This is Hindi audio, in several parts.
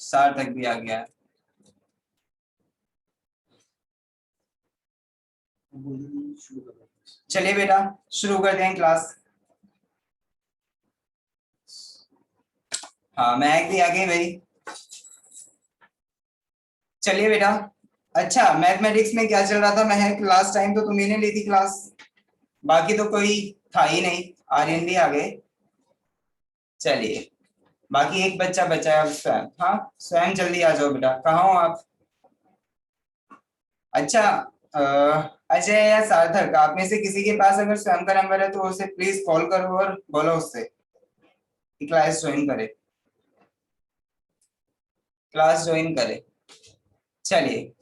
सार्थक भी आ गया। चलिए बेटा शुरू करते हैं क्लास। हाँ महक भी आ गई भाई। चलिए बेटा। अच्छा मैथमेटिक्स में क्या चल रहा था महक? लास्ट टाइम तो तुम्ही ने ली थी क्लास, बाकी तो कोई था ही नहीं। आर्यन भी आ गए। चलिए बाकी एक बच्चा बचा है स्वयं। हाँ स्वयं जल्दी आ जाओ बेटा। कहाँ हो आप? अच्छा अजय या सार्थक आप में से किसी के पास अगर स्वयं का नंबर है तो उसे प्लीज कॉल करो और बोलो उससे कि क्लास ज्वाइन करे, क्लास ज्वाइन करे। चलिए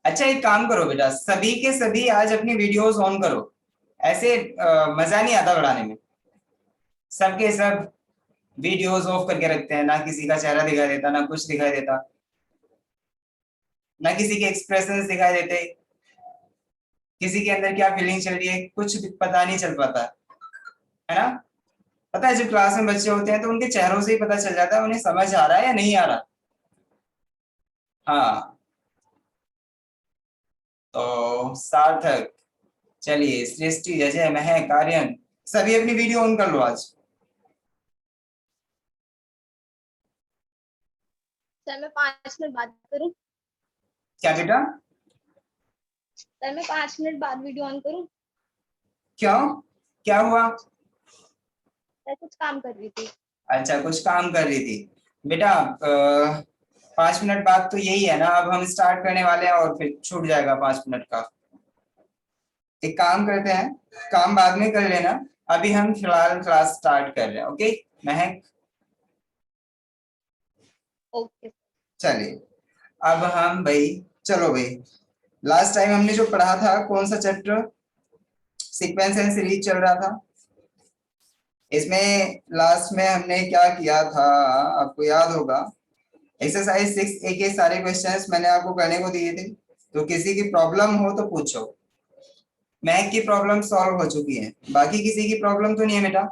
अच्छा एक काम करो बेटा, सभी के सभी आज अपनी वीडियोस ऑन करो। ऐसे मजा नहीं आता पढ़ाने में। सबके सब वीडियोस ऑफ करके रखते हैं, ना किसी का चेहरा दिखाई देता ना कुछ दिखाई देता, ना किसी के एक्सप्रेशंस दिखाई देते, किसी के अंदर क्या फीलिंग चल रही है कुछ भी पता नहीं चल पाता है ना। पता है जब क्लास में बच्चे होते हैं तो उनके चेहरों से ही पता चल जाता है उन्हें समझ आ रहा है या नहीं आ रहा। हाँ तो सार्थक, चलिए सृष्टि, अजय, महक, आर्यन सभी अपनी वीडियो ऑन कर लो आज। सर मैं 5 मिनट बात करूं? क्या बेटा? सर मैं 5 मिनट बाद वीडियो ऑन करूं? क्यों, क्या हुआ? सर कुछ काम कर रही थी। अच्छा कुछ काम कर रही थी बेटा। 5 मिनट बाद तो यही है ना, अब हम स्टार्ट करने वाले हैं और फिर छूट जाएगा 5 मिनट का। एक काम करते हैं, काम बाद में कर लेना, अभी हम फिलहाल क्लास स्टार्ट कर रहे हैं। ओके महक? ओके। चलिए अब हम भाई, चलो भाई लास्ट टाइम हमने जो पढ़ा था कौन सा चैप्टर? सीक्वेंस एंड सीरीज चल रहा था। इसमें लास्ट में हमने क्या किया था आपको याद होगा? एक्सरसाइज 6A के सारे क्वेश्चंस मैंने आपको करने को दिए थे, तो किसी की प्रॉब्लम हो तो पूछो। महक की प्रॉब्लम सॉल्व हो चुकी है, बाकी किसी की प्रॉब्लम तो नहीं है बेटा?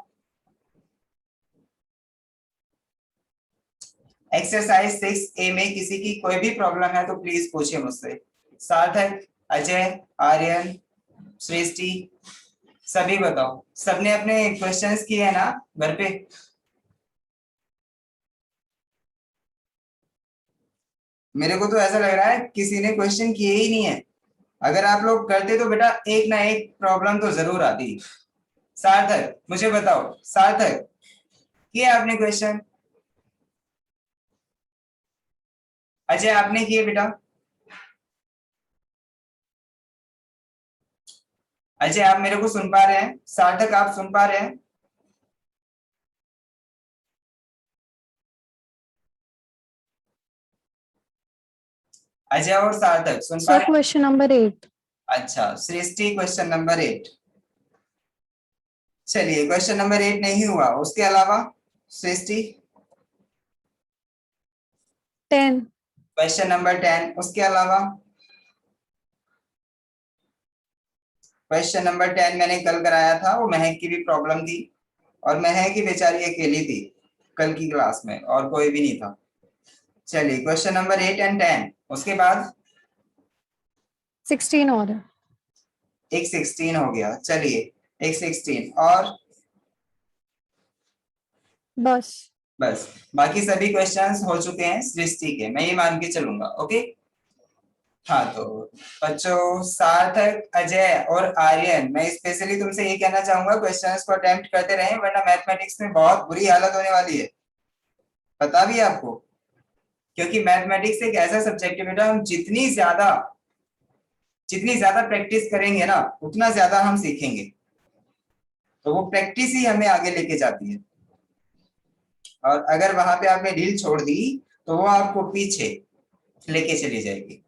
एक्सरसाइज 6A में किसी की कोई भी प्रॉब्लम है तो प्लीज पूछिए मुझसे। सार्थक, अजय, आर्यन, सृष्टि सभी बताओ, सबने अपने क्वेश्चंस किए हैं ना घर पे? मेरे को तो ऐसा लग रहा है किसी ने क्वेश्चन किए ही नहीं है। अगर आप लोग करते तो बेटा एक ना एक प्रॉब्लम तो जरूर आती। सार्थक मुझे बताओ, सार्थक किए आपने क्वेश्चन? अजय आपने किए बेटा? अजय आप मेरे को सुन पा रहे हैं? सार्थक आप सुन पा रहे हैं? अजय और सार्थक सुन पा सर रहे हैं? Question number 8। अच्छा सृष्टि क्वेश्चन नंबर 8। चलिए क्वेश्चन नंबर 8 नहीं हुआ, उसके अलावा सृष्टि 10। क्वेश्चन नंबर 10 उसके अलावा? क्वेश्चन नंबर 10 मैंने कल कराया था, वो महक की भी प्रॉब्लम थी और महक की बेचारी अकेली थी कल की क्लास में और कोई भी नहीं था। चलिए क्वेश्चन नंबर 8 एंड 10 उसके बाद 16 और है। एक 16 हो गया। चलिए एक 16 और बस बस, बाकी सभी क्वेश्चंस हो चुके हैं सृष्टि के, मैं ये मान के चलूंगा। ओके हाँ तो बच्चों सार्थक, अजय और आर्यन मैं स्पेशली तुमसे ये कहना चाहूंगा क्वेश्चंस को अटेम्प्ट करते रहें, वरना मैथमेटिक्स में बहुत बुरी हालत होने वाली है, पता भी है आपको। क्योंकि मैथमेटिक्स एक ऐसा सब्जेक्ट है बेटा, हम जितनी ज्यादा प्रैक्टिस करेंगे ना उतना ज्यादा हम सीखेंगे, तो वो प्रैक्टिस ही हमें आगे लेके जाती है। और अगर वहां पे आपने ढील छोड़ दी तो वो आपको पीछे लेके चली जाएगी।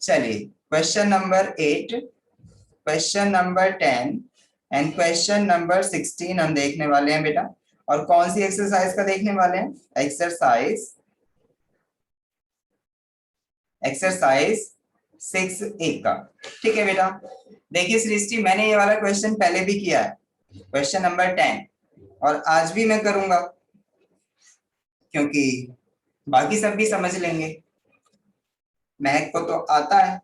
चलिए question number 8, question number 10 and question number 16 हम देखने वाले हैं बेटा। और कौन सी एक्सरसाइज का देखने वाले हैं? एक्सरसाइज 6A का। ठीक है बेटा। देखिए सृष्टि मैंने ये वाला क्वेश्चन पहले भी किया है, क्वेश्चन नंबर 10, और आज भी मैं करूंगा क्योंकि बाकी सब भी समझ लेंगे। महक को तो आता है।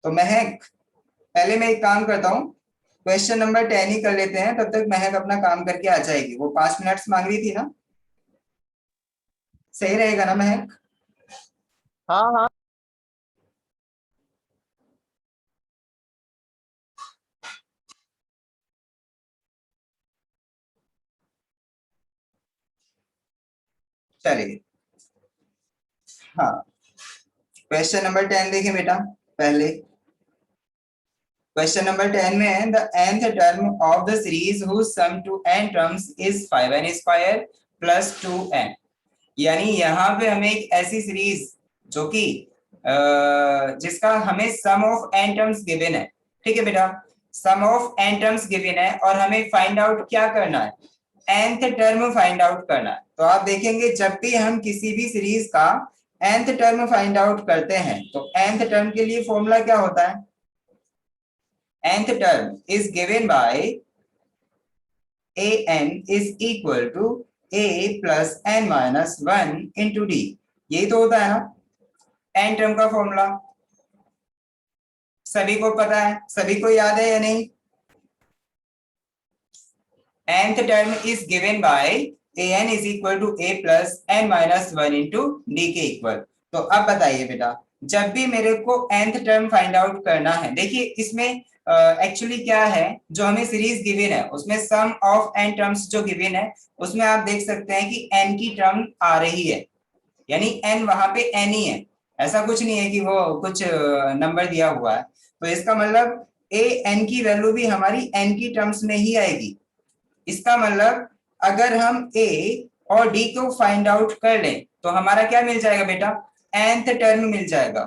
तो महक, पहले मैं एक काम करता हूँ, क्वेश्चन नंबर 10 ही कर लेते हैं, तब तक महक अपना काम करके आ जाएगी। वो 5 मिनट्स मांग रही थी ना, सही रहेगा ना महक? हाँ हाँ। चलिए, हाँ, क्वेश्चन नंबर 10 देखें बेटा। पहले क्वेश्चन नंबर 10 में है the nth term of the series whose sum to n terms is 5n square plus 2n। यानी यहाँ पे हमें एक ऐसी सीरीज जो कि जिसका हमें सम ऑफ n टर्म्स गिवन है, ठीक है बेटा, sum of n terms given है और हमें फाइंड आउट क्या करना है, nth टर्म फाइंड आउट करना है। तो आप देखेंगे जब भी हम किसी भी सीरीज का nth टर्म फाइंड आउट करते हैं तो nth टर्म के लिए फॉर्मूला क्या होता है, nth term is given by an is equal to a plus n minus 1 into d। यही तो होता है ना n टर्म का फॉर्मूला, सभी को पता है, सभी को याद है या नहीं? nth term is given by an is equal to a plus n minus 1 into d के इक्वल। तो अब बताइए बेटा, जब भी मेरे को nth टर्म फाइंड आउट करना है, देखिए इसमें एक्चुअली क्या है, जो हमें सीरीज गिवन है उसमें सम ऑफ n टर्म्स जो गिवन है उसमें आप देख सकते हैं कि n की टर्म आ रही है, यानी n वहां पे n ही है, ऐसा कुछ नहीं है कि वो कुछ नंबर दिया हुआ है। तो इसका मतलब a n की वैल्यू भी हमारी n की टर्म्स में ही आएगी। इसका मतलब अगर हम a और d को फाइंड आउट कर लें तो हमारा क्या मिल जाएगा बेटा, nth टर्म मिल जाएगा।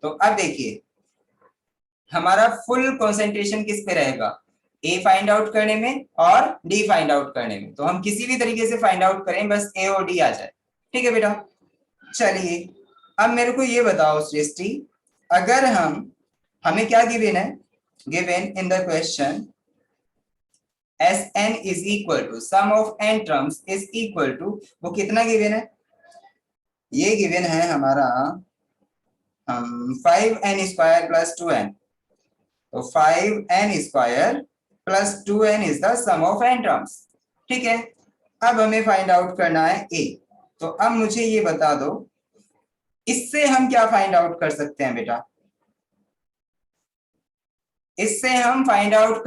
तो अब देखिए हमारा फुल कंसंट्रेशन किस पे रहेगा, a फाइंड आउट करने में और d फाइंड आउट करने में। तो हम किसी भी तरीके से फाइंड आउट करें, बस a और d आ जाए, ठीक है बेटा। चलिए अब मेरे को ये बताओ सृष्टि, अगर हमें क्या गिवन है, given in the question Sn is equal to sum of n terms is equal to, वो कितना गिवन है, ये गिवन है हमारा 5n स्क्वायर प्लस 2n। तो 5n square plus 2n is the sum of n terms, ठीक है। अब हमें फाइंड आउट करना है a। तो अब मुझे ये बता दो, इससे हम क्या फाइंड आउट कर सकते हैं बेटा, इससे हम फाइंड आउट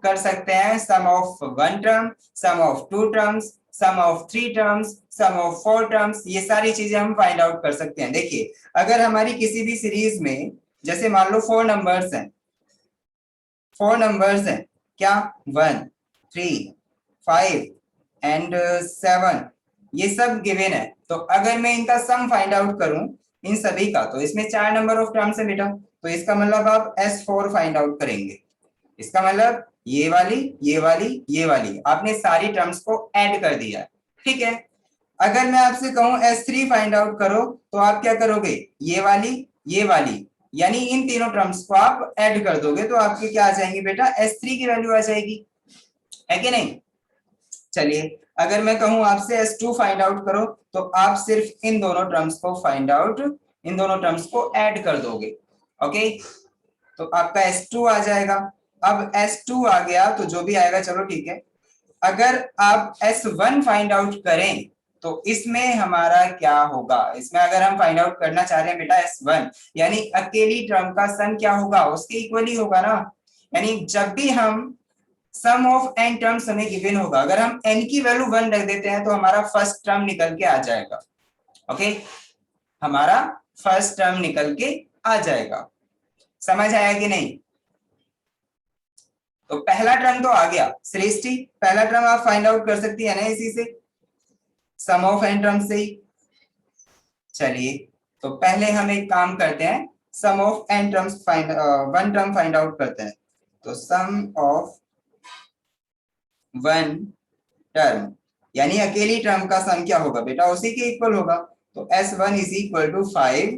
कर सकते हैं sum of 1 term, sum of 2 terms, sum of 3 terms, sum of 4 terms, ये सारी चीजें हम फाइंड आउट कर सकते हैं। देखिए अगर हमारी किसी भी सीरीज में जैसे मान लो 4 नंबर्स हैं, 4 नंबर्स हैं क्या, 1 3 5 एंड 7, ये सब गिवन है। तो अगर मैं इनका सम फाइंड आउट करूं इन सभी का, तो इसमें 4 नंबर ऑफ टर्म्स है बेटा, तो इसका मतलब आप S4 फाइंड आउट करेंगे। इसका मतलब ये वाली ये वाली ये वाली आपने सारी टर्म्स को ऐड कर दिया, ठीक है। अगर मैं आपसे कहूं S3 फाइंड आउट करो तो आप क्या करोगे, ये वाली यानी इन तीनों टर्म्स को आप ऐड कर दोगे तो आपके क्या आ जाएंगे बेटा, S3 की वैल्यू आ जाएगी, है कि नहीं। चलिए अगर मैं कहूं आपसे S2 फाइंड आउट करो तो आप सिर्फ इन दोनों टर्म्स को फाइंड आउट, इन दोनों टर्म्स को ऐड कर दोगे, ओके। तो आपका S2 आ जाएगा। अब S2 आ गया तो जो भी आएगा चलो ठीक है। अगर आप S1 फाइंड आउट करें तो इसमें हमारा क्या होगा, इसमें अगर हम फाइंड आउट करना चाह रहे हैं बेटा S1, यानी अकेली टर्म का सम क्या होगा, उसके इक्वल ही होगा ना। यानी जब भी हम सम ऑफ n टर्म्स हमें गिवन होगा, अगर हम n की वैल्यू 1 रख देते हैं तो हमारा फर्स्ट टर्म निकल के आ जाएगा, ओके, हमारा फर्स्ट टर्म निकल के आ जाएगा। समझ आया कि नहीं। तो पहला टर्म तो आ गया सृष्टि, पहला टर्म आप फाइंड आउट कर सकती है ना इसी से, सम ऑफ n टर्म से ही। चलिए तो पहले हम एक काम करते हैं, sum of n terms find 1 term find out करते हैं। तो सम ऑफ 1 टर्म यानी अकेली टर्म का सम क्या होगा बेटा, उसी के इक्वल होगा। तो S1 is equal to 5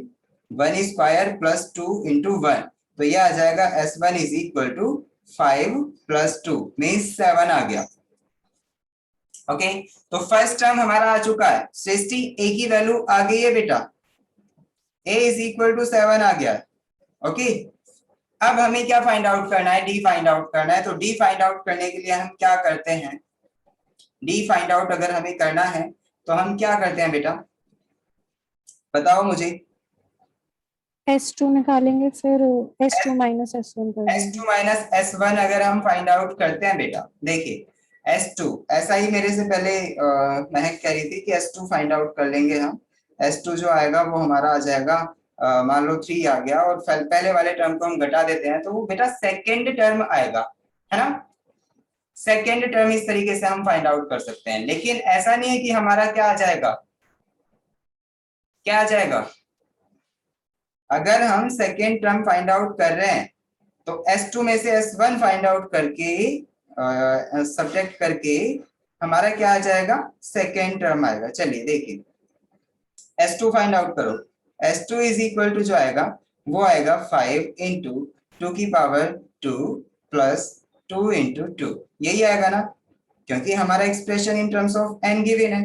1 square plus 2 into 1, तो यह आ जाएगा S1 is equal to 5 plus 2 means 7 आ गया। ओके, तो फर्स्ट टर्म हमारा आ चुका है। सृष्टि ए की वैल्यू आ गई है बेटा, a इज इक्वल टू 7 आ गया है। ओके, अब हमें क्या फाइंड आउट करना है, डी फाइंड आउट करना है। तो डी फाइंड आउट करने के लिए हम क्या करते हैं, डी फाइंड आउट अगर हमें करना है तो हम क्या करते हैं बेटा, बताओ मुझे। S2 निकालेंगे, फिर S2 माइनस S1 कर देंगे। S2 माइनस S1 अगर हम फाइंड आउट करते हैं बेटा, देखिए S2 ऐसा ही मेरे से पहले महक कह रही थी कि S2 फाइंड आउट कर लेंगे हम। S2 जो आएगा वो हमारा आ जाएगा, मान लो 3 आ गया, और पहले वाले टर्म को हम घटा देते हैं तो वो बेटा सेकेंड टर्म आएगा, है ना। सेकेंड टर्म इस तरीके से हम फाइंड आउट कर सकते हैं, लेकिन ऐसा नहीं है कि हमारा क्या आ जाएगा, क्या आ जाएगा। अगर हम सेकेंड टर्म फाइंड आउट कर रहे हैं तो S2 में से S1 फाइंड आउट करके सब्ट्रैक्ट करके हमारा क्या आ जाएगा, सेकेंड टर्म आएगा। चलिए देखिए, S2 फाइंड आउट करो। S2 इज इक्वल टू जो आएगा वो आएगा 5 इंटू 2 की पावर 2 प्लस 2 इंटू 2, यही आएगा ना, क्योंकि हमारा expression in terms of n given है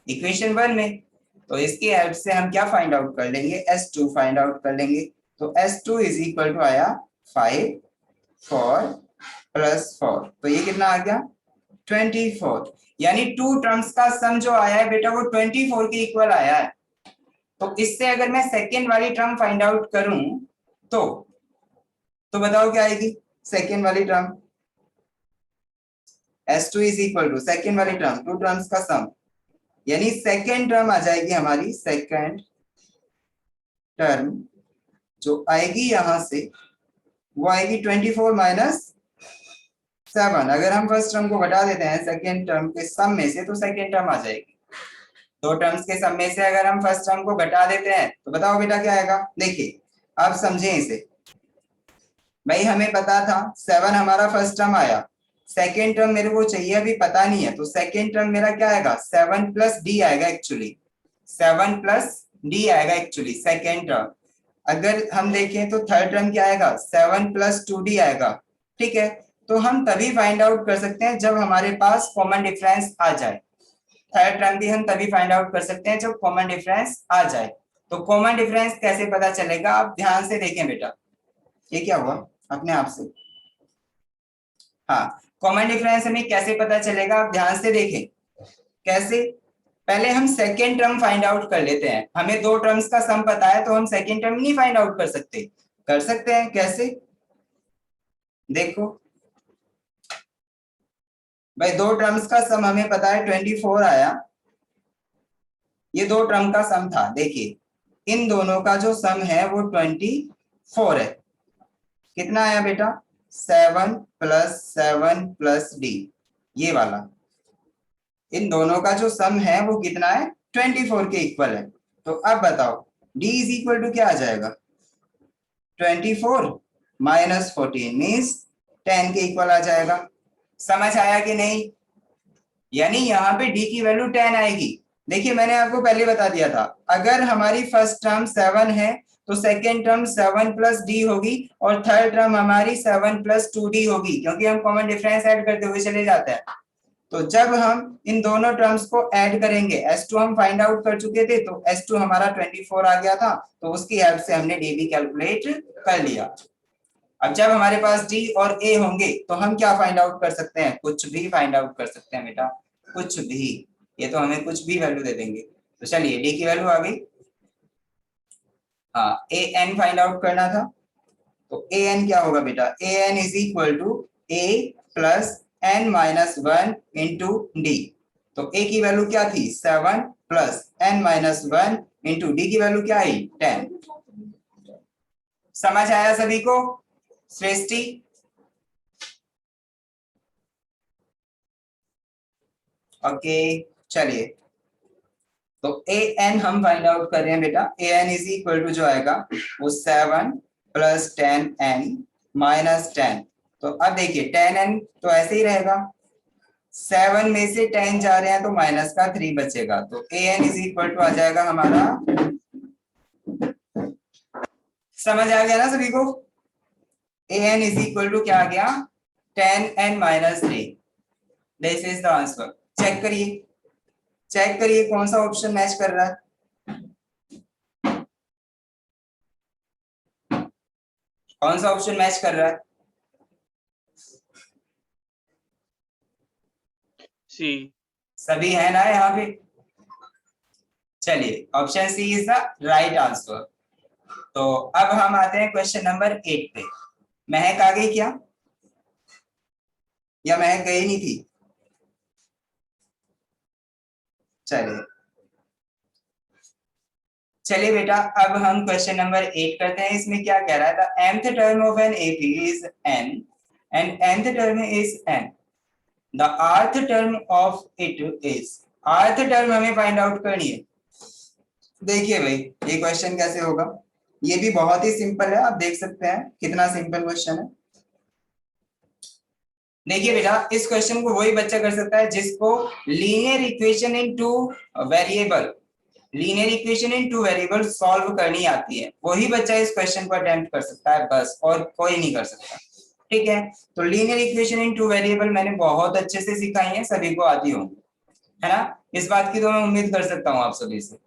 इक्वेशन 1 में। तो इसकी हेल्प से हम क्या फाइंड आउट कर लेंगे, S2 फाइंड आउट कर लेंगे। तो S2 इज इक्वल टू आया 5 4 प्लस 4, तो ये कितना आ गया 24, यानी टू टर्म्स का सम जो आया है बेटा वो 24 के इक्वल आया है। तो इससे अगर मैं सेकेंड वाली टर्म फाइंड आउट करूं तो बताओ क्या आएगी सेकेंड वाली term, S2 is equal to second वाली टर्म टू टर्म्स का सम, यानी सेकेंड टर्म आ जाएगी हमारी, सेकेंड टर्म जो आएगी यहां से वो आएगी 24 माइनस 7। अगर हम फर्स्ट टर्म को घटा देते हैं सेकेंड टर्म के सम में से तो सेकेंड टर्म आ जाएगी। दो टर्म्स के सम में से अगर हम फर्स्ट टर्म को घटा देते हैं तो बताओ बेटा क्या आएगा। देखिए आप समझें इसे, भाई हमें पता था 7 हमारा फर्स्ट टर्म आया, सेकेंड टर्म मेरे को चाहिए अभी पता नहीं है, तो सेकेंड टर्म मेरा क्या आएगा 7 प्लस डी आएगा एक्चुअली, 7 प्लस डी आएगा एक्चुअली सेकेंड टर्म। अगर हम देखें तो थर्ड टर्म क्या आएगा 7 प्लस 2d आएगा, ठीक है। तो हम तभी फाइंड आउट कर सकते हैं जब हमारे पास कॉमन डिफरेंस आ जाए। थर्ड टर्म भी हम तभी फाइंड आउट कर सकते हैं जब कॉमन डिफरेंस आ जाए। तो कॉमन डिफरेंस कैसे पता चलेगा, आप ध्यान से देखें बेटा, ये क्या हुआ अपने आप से, हाँ कॉमन डिफरेंस हमें कैसे पता चलेगा, आप ध्यान से देखें कैसे। पहले हम सेकेंड टर्म फाइंड आउट कर लेते हैं, हमें दो टर्म्स का सम पता है तो हम सेकेंड टर्म नहीं फाइंड आउट कर सकते, कर सकते हैं कैसे, देखो भाई दो टर्म्स का सम हमें पता है 24 आया, ये दो टर्म का सम था। देखिए इन दोनों का जो सम है वो 24 है, कितना आया बेटा 7 प्लस डी, ये वाला, इन दोनों का जो सम है वो कितना है 24 के इक्वल है। तो अब बताओ d इज इक्वल टू क्या आ जाएगा 24 माइनस 14 मीन्स 10 के इक्वल आ जाएगा। समझ आया कि नहीं, यानी यहाँ पे d की वैल्यू 10 आएगी। देखिए मैंने आपको पहले बता दिया था, अगर हमारी फर्स्ट टर्म 7 है तो सेकेंड टर्म 7 प्लस डी होगी और थर्ड टर्म हमारी 7 प्लस 2d होगी, क्योंकि हम कॉमन डिफरेंस ऐड करते हुए चले जाते हैं। तो जब हम इन दोनों टर्म्स को ऐड करेंगे, S2 हम फाइंड आउट कर चुके थे तो S2 हमारा 24 आ गया था, तो उसकी हेल्प से हमने D भी कैलकुलेट कर लिया। अब जब हमारे पास D और A होंगे तो हम क्या फाइंड आउट कर सकते हैं, कुछ भी फाइंड आउट कर सकते हैं बेटा, कुछ भी, ये तो हमें कुछ भी वैल्यू दे देंगे। तो चलिए D की वैल्यू आ गई, हाँ AN फाइंड आउट करना था, तो AN क्या होगा बेटा, AN is equal to A plus n minus 1 into D. तो a की वैल्यू क्या थी 7 plus n minus 1 into D की वैल्यू क्या आई 10। समझ आया सभी को सृष्टि, ओके चलिए। तो an हम फाइंड आउट कर रहे हैं बेटा, an इज इक्वल टू जो आएगा वो 7 प्लस 10n माइनस 10। तो अब देखिए 10n तो ऐसे ही रहेगा, 7 में से 10 जा रहे हैं तो माइनस का 3 बचेगा, तो an इज इक्वल टू आ जाएगा हमारा, समझ आ गया ना सभी को, an इज इक्वल टू क्या आ गया 10n minus 3, this is the answer. Check करिए कौन सा ऑप्शन मैच कर रहा है। कौन सा ऑप्शन मैच कर रहा है? सी। सभी है ना यहाँ पे? चलिए option C is the right answer. तो अब हम आते हैं क्वेश्चन नंबर 8 पे। महक आ गई क्या, या महक गई नहीं थी? चलिए बेटा, अब हम क्वेश्चन नंबर 8 करते हैं। इसमें क्या कह रहा है? The nth term of an AP is n and nth term is n, the rth term of it is. rth term हमें फाइंड आउट करनी है। देखिए भाई ये क्वेश्चन कैसे होगा, ये भी बहुत ही सिंपल है, आप देख सकते हैं कितना सिंपल क्वेश्चन है। देखिए बेटा, इस क्वेश्चन को वही बच्चा कर सकता है जिसको linear equation in two variable solve करनी आती है, वही बच्चा इस क्वेश्चन को अटेम्प्ट कर सकता है बस, और कोई नहीं कर सकता। ठीक है, तो linear equation in two variable मैंने बहुत अच्छे से सिखाई है, सभी को आती होंगी, है ना? इस बात की तो मैं उम्मीद कर सकता हूँ आप सभी से।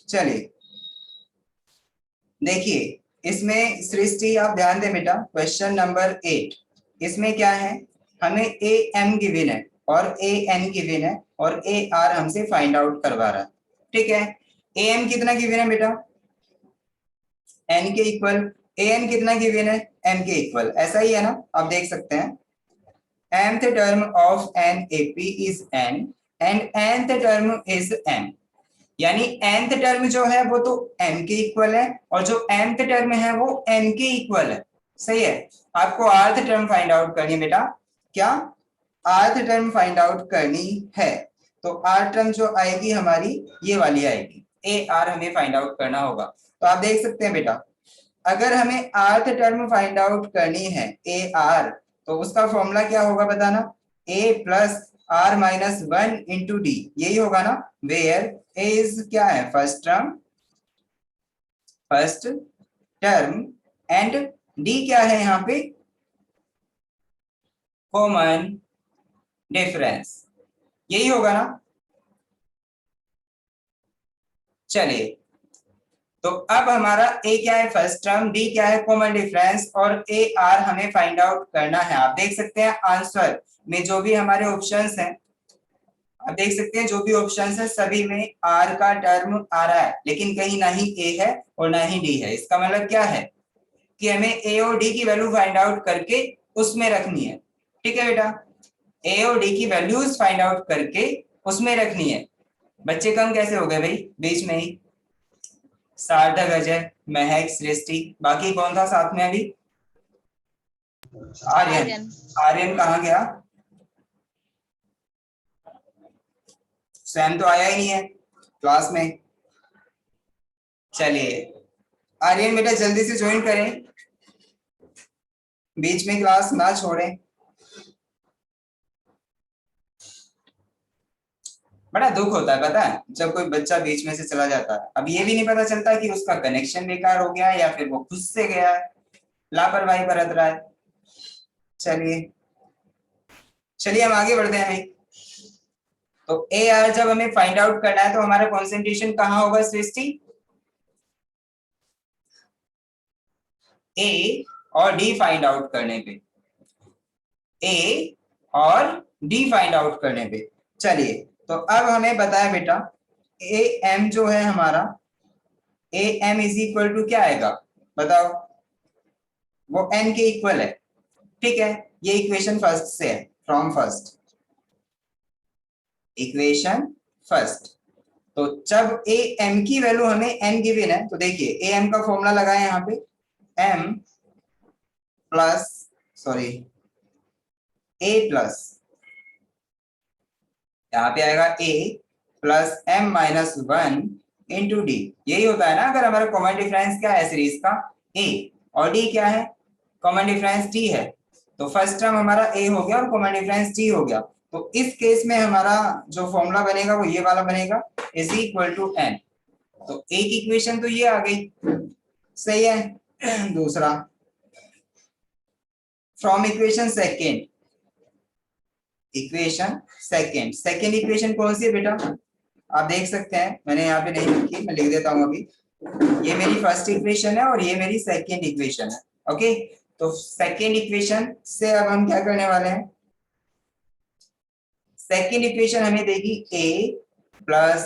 चलिए देखिए, इसमें सृष्टि आप ध्यान दें बेटा, क्वेश्चन नंबर 8 इसमें क्या है, हमें ए एम गिवन है और ए एन गिवन है और ए आर हमसे फाइंड आउट करवा रहा है। ठीक है, ए एम कितना गिवन है बेटा? एन के इक्वल। ए एन कितना गिवन है? एम के इक्वल। ऐसा ही है ना, आप देख सकते हैं nth term of an AP is n and nth term is m, यानी nth टर्म जो है वो तो m के इक्वल है और जो mth टर्म है वो n के इक्वल है। सही है, आपको rth टर्म फाइंड आउट करनी है बेटा। क्या? rth टर्म फाइंड आउट करनी है, तो r टर्म जो आएगी हमारी ये वाली आएगी, ए आर हमें फाइंड आउट करना होगा। तो आप देख सकते हैं बेटा, अगर हमें rth टर्म फाइंड आउट करनी है ए आर, तो उसका फॉर्मूला क्या होगा बताना? a plus R minus 1 into D, यही होगा ना, वेयर a इज क्या है? फर्स्ट टर्म एंड d क्या है यहाँ पे? कॉमन डिफरेंस, यही होगा ना। चलिए, तो अब हमारा a क्या है? फर्स्ट टर्म, d क्या है? कॉमन डिफरेंस, और a r हमें फाइंड आउट करना है। आप देख सकते हैं आंसर में जो भी हमारे ऑप्शंस हैं, आप देख सकते हैं जो भी ऑप्शंस है सभी में r का टर्म आ रहा है, लेकिन कहीं ना ही a है और ना ही d है। इसका मतलब क्या है कि हमें a और d की वैल्यू फाइंड आउट करके उसमें रखनी है। ठीक है बेटा, a और d की वैल्यूज फाइंड आउट करके उसमें रखनी है। बच्चे कम कैसे हो गए भाई बीच में ही? सार्थक, अजय, महक, सृष्टि, बाकी कौन था साथ में अभी? आर्यन। आर्यन कहाँ गया? सैम तो आया ही नहीं है क्लास में। चलिए आर्यन बेटा जल्दी से ज्वाइन करें, बीच में क्लास ना छोड़ें। बड़ा दुख होता है पता है जब कोई बच्चा बीच में से चला जाता है। अब ये भी नहीं पता चलता कि उसका कनेक्शन बेकार हो गया है या फिर वो खुद से गया है, लापरवाही बरत रहा है। चलिए चलिए हम आगे बढ़ते हैं भाई। तो ए आर जब हमें फाइंड आउट करना है तो हमारा कॉन्सेंट्रेशन कहाँ होगा सृष्टि? ए और डी फाइंड आउट करने पे, ए और डी फाइंड आउट करने पे। चलिए तो अब हमें बताया बेटा ए एम जो है हमारा, A M is equal to क्या आएगा बताओ? वो एन के इक्वल है। ठीक है, ये इक्वेशन फर्स्ट से है, फ्रॉम फर्स्ट, इक्वेशन फर्स्ट। तो जब ए एम की वैल्यू हमें एन गिवन है, तो देखिए ए एम का फॉर्मूला लगाए यहाँ पे, m plus sorry a plus, यहाँ पे आएगा a plus m minus 1 into D. यही होता है ना, अगर हमारा कॉमन डिफरेंस क्या है सीरीज का? ए, और डी क्या है? कॉमन डिफरेंस डी है। तो फर्स्ट टर्म हमारा ए हो गया और कॉमन डिफरेंस डी हो गया। तो इस केस में हमारा जो फॉर्मूला बनेगा वो ये वाला बनेगा, इज इक्वल टू एन। तो एक इक्वेशन तो ये आ गई, सही है। दूसरा, from equation second, equation second equation कौन सी है बेटा? आप देख सकते हैं, मैंने यहाँ पे नहीं लिखी, मैं लिख देता हूँ अभी। ये मेरी फर्स्ट इक्वेशन है और ये मेरी सेकेंड इक्वेशन है। ओके, तो सेकेंड इक्वेशन से अब हम क्या करने वाले हैं? सेकेंड इक्वेशन हमें देगी a plus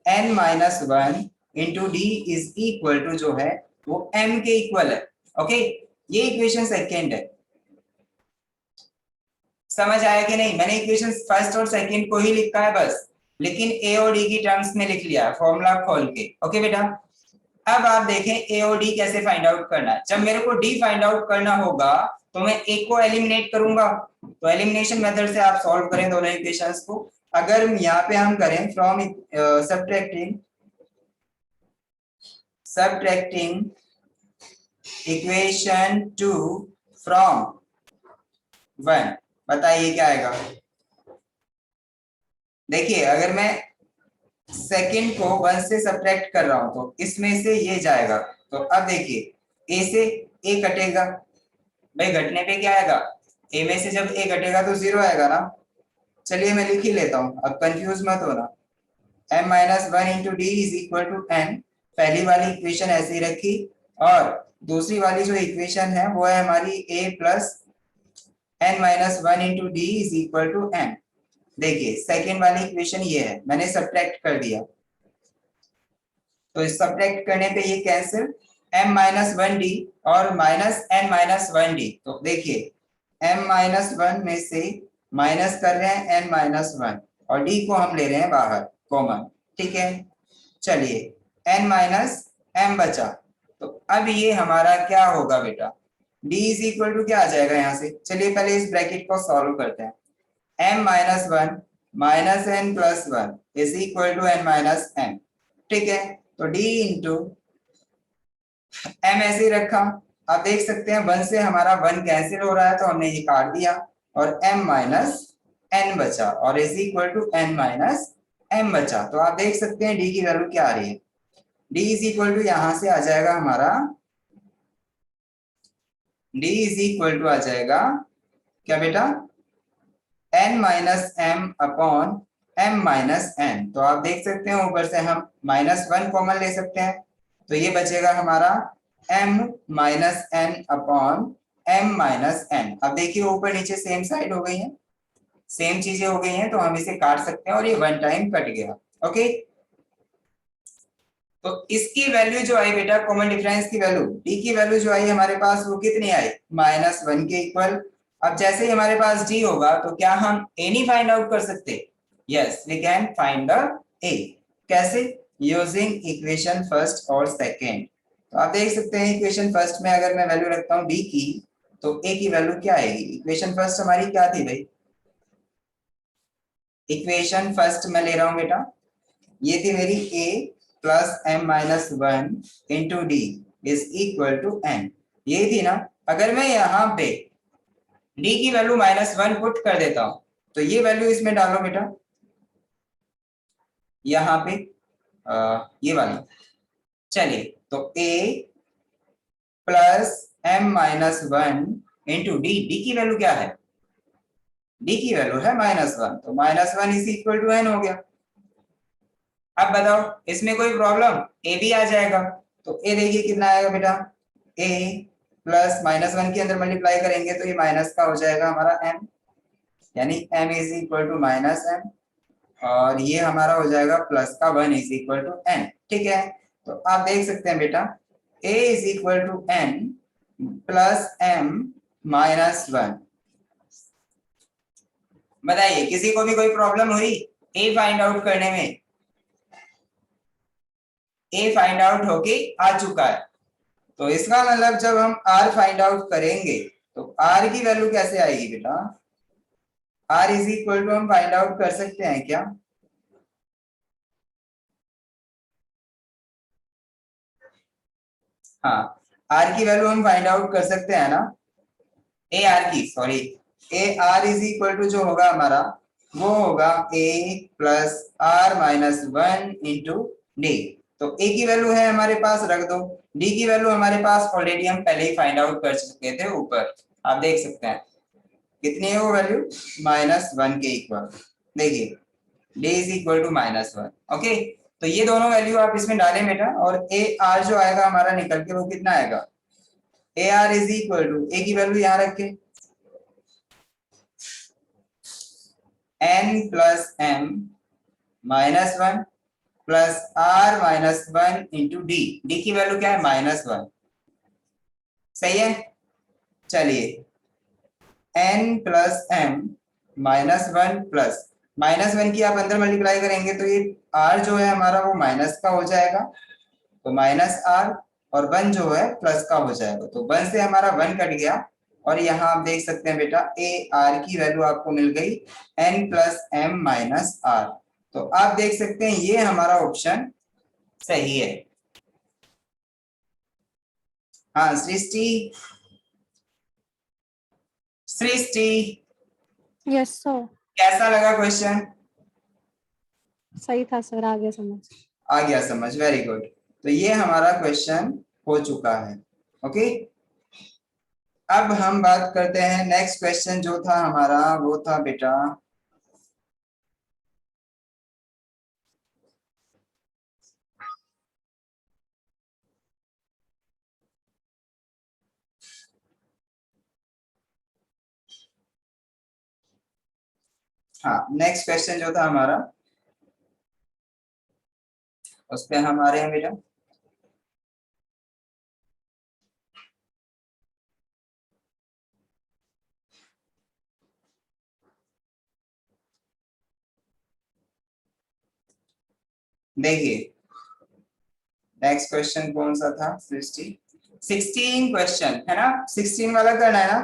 n minus one into D is equal to जो है वो m के इक्वल है। ओके, ये इक्वेशन सेकेंड है। समझ आया कि नहीं? मैंने इक्वेशन फर्स्ट और सेकंड को ही लिखा है बस, लेकिन ए और डी की टर्म्स में लिख लिया है फॉर्मूला खोल के। ओके बेटा, अब आप देखें ए और डी कैसे फाइंड आउट करना है। जब मेरे को डी फाइंड आउट करना होगा तो मैं ए को एलिमिनेट करूंगा, तो एलिमिनेशन मेथड से आप सॉल्व करें दोनों इक्वेशंस को। अगर यहाँ पे हम करें फ्रॉम सबट्रैक्टिंग इक्वेशन 2 फ्रॉम 1, बताइए क्या आएगा? देखिए, अगर मैं सेकंड को 1 से सब्ट्रैक्ट कर रहा हूं तो इसमें से ये जाएगा, तो अब देखिए ए से ए कटेगा, भाई घटने पे क्या आएगा? ए में से जब ए घटेगा तो 0 आएगा ना। चलिए मैं लिख ही लेता हूं, अब कंफ्यूज मत होना। m minus one into D is equal to n, पहली वाली इक्वेशन ऐसे ही रखी, और दूसरी वाली जो इक्वेशन है वो है हमारी a plus n minus one into D is equal to n। देखिए सेकेंड वाली इक्वेशन ये है, मैंने सब्ट्रैक्ट कर दिया, तो इस सब्ट्रैक्ट करने पे ये cancel, m minus one d और minus n minus one d. तो देखिए m माइनस वन में से माइनस कर रहे हैं n माइनस वन और d को हम ले रहे हैं बाहर कॉमन। ठीक है, चलिए n माइनस m बचा, तो अब ये हमारा क्या होगा बेटा? d इज इक्वल टू क्या आ जाएगा यहाँ से? चलिए पहले इस ब्रैकेट को सॉल्व करते हैं। m minus one minus n plus one is equal to n minus m। ठीक है, तो d इंटू m ऐसे ही रखा। आप देख सकते हैं 1 से हमारा 1 कैंसिल हो रहा है, तो हमने ये काट दिया और m माइनस n बचा और is equal to n minus m बचा। तो आप देख सकते हैं d की वैल्यू क्या आ रही है? d इज इक्वल टू यहां से आ जाएगा हमारा, d इज इक्वल टू आ जाएगा क्या बेटा? n minus m upon m minus n। तो आप देख सकते हैं ऊपर से हम माइनस वन कॉमन ले सकते हैं, तो ये बचेगा हमारा m minus n upon m minus n। अब देखिए ऊपर नीचे सेम साइड हो गई है, सेम चीजें हो गई हैं, तो हम इसे काट सकते हैं और ये वन टाइम कट गया। ओके, तो इसकी वैल्यू जो आई बेटा, कॉमन डिफरेंस की वैल्यू, d की वैल्यू जो आई हमारे पास वो कितनी आई? माइनस वन के इक्वल। अब जैसे ही हमारे पास d होगा तो क्या हम a नहीं फाइंड आउट कर सकते? Yes, we can find the a। कैसे? यूजिंग इक्वेशन फर्स्ट और सेकेंड। तो आप देख सकते हैं इक्वेशन फर्स्ट में अगर मैं वैल्यू रखता हूँ d की, तो a की वैल्यू क्या आएगी? इक्वेशन फर्स्ट हमारी क्या थी भाई? इक्वेशन फर्स्ट मैं ले रहा हूं बेटा, ये थी मेरी a plus m minus one into D is equal to n, ये थी ना। अगर मैं यहाँ पे d की वैल्यू माइनस वन पुट कर देता हूं तो ये वैल्यू इसमें डालो बेटा, यहाँ पे ये वाली। चलिए, तो a plus m minus one into D, D की वैल्यू क्या है? d की वैल्यू है माइनस वन, तो minus one is equal to n हो गया। अब बताओ इसमें कोई प्रॉब्लम? a भी आ जाएगा, तो a देखिए कितना आएगा बेटा? a प्लस माइनस वन के अंदर मल्टीप्लाई करेंगे तो ये माइनस का हो जाएगा हमारा m, यानी m is equal to minus m, और ये हमारा हो जाएगा प्लस का one is equal to n। ठीक है, तो आप देख सकते हैं बेटा a is equal to n plus m minus one. बताइए किसी को भी कोई प्रॉब्लम हुई a फाइंड आउट करने में? a फाइंड आउट होके आ चुका है, तो इसका मतलब जब हम r फाइंड आउट करेंगे तो r की वैल्यू कैसे आएगी बेटा? r इज इक्वल टू हम फाइंड आउट कर सकते हैं क्या? हाँ, r की वैल्यू हम फाइंड आउट कर सकते हैं ना, ए आर की, sorry A are is equal to जो होगा हमारा वो होगा a plus R minus one into D. तो a की वैल्यू है हमारे पास, रख दो। d की वैल्यू हमारे पास ऑलरेडी हम पहले ही फाइंड आउट कर चुके थे ऊपर, आप देख सकते हैं। कितनी है वो वैल्यू, -1 के इक्वल। देखिए d is equal to -1। Okay, तो ये दोनों वैल्यू आप इसमें डालें बेटा, और ए आर जो आएगा हमारा निकल के वो कितना आएगा, a are is equal to, a की वैल्यू यहाँ रखे, n plus m -1 plus r -1 into D, D की वैल्यू क्या है -1। सही है, चलिए n प्लस m -1 प्लस -1 की आप अंदर मल्टीप्लाई करेंगे तो ये r जो है हमारा वो माइनस का हो जाएगा, तो -r, और 1 जो है प्लस का हो जाएगा, तो 1 से हमारा 1 कट गया, और यहाँ आप देख सकते हैं बेटा ए आर की वैल्यू आपको मिल गई n plus m minus r। तो आप देख सकते हैं ये हमारा ऑप्शन सही है। हाँ सृष्टि, सृष्टि यस सर, कैसा लगा क्वेश्चन, सही था सर, आ गया समझ। आ गया समझ, वेरी गुड। तो ये हमारा क्वेश्चन हो चुका है। ओके, अब हम बात करते हैं नेक्स्ट क्वेश्चन जो था हमारा, वो था बेटा हाँ नेक्स्ट क्वेश्चन जो था हमारा, उस पे हम आ रहे हैं बेटा। देखिए नेक्स्ट क्वेश्चन कौन सा था सृष्टि, 16 क्वेश्चन है ना, 16 वाला करना है ना,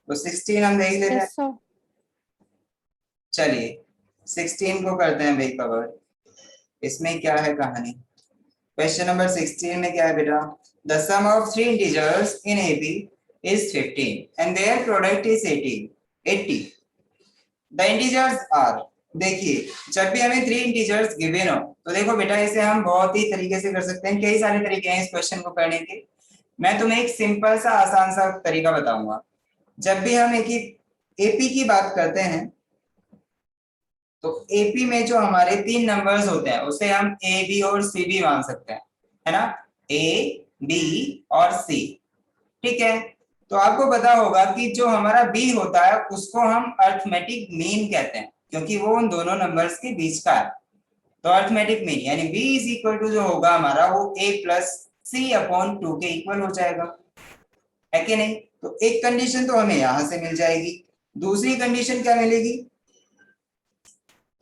तो 16 हम देख लेते हैं। यस सर, चलिए 16 को करते हैं भाई कवर। इसमें क्या है कहानी, क्वेश्चन नंबर 16 में क्या है बेटा, the sum of three integers in AB is 15 and their product is 80। The integers are, देखिए जब भी हमें थ्री इंटीजर्स गिवन हो तो देखो बेटा इसे हम बहुत ही तरीके से कर सकते हैं, कई सारे तरीके हैं इस क्वेश्चन को करने के। मैं तुम्हें एक सिंपल सा आसान सा तरीका बताऊंगा। जब भी हम एक एपी की बात करते हैं तो एपी में जो हमारे तीन नंबर्स होते हैं उसे हम ए बी और सी भी मान सकते हैं, है ना, ए बी और सी। ठीक है, तो आपको पता होगा कि जो हमारा बी होता है उसको हम अर्थमेटिक मीन कहते हैं, क्योंकि वो उन दोनों नंबर्स के बीच का है। तो अर्थमेटिक मीन यानी बी इज इक्वल टू जो होगा हमारा वो ए प्लस सी अपॉन 2 के इक्वल हो जाएगा, है कि नहीं। तो एक कंडीशन तो हमें यहां से मिल जाएगी, दूसरी कंडीशन क्या मिलेगी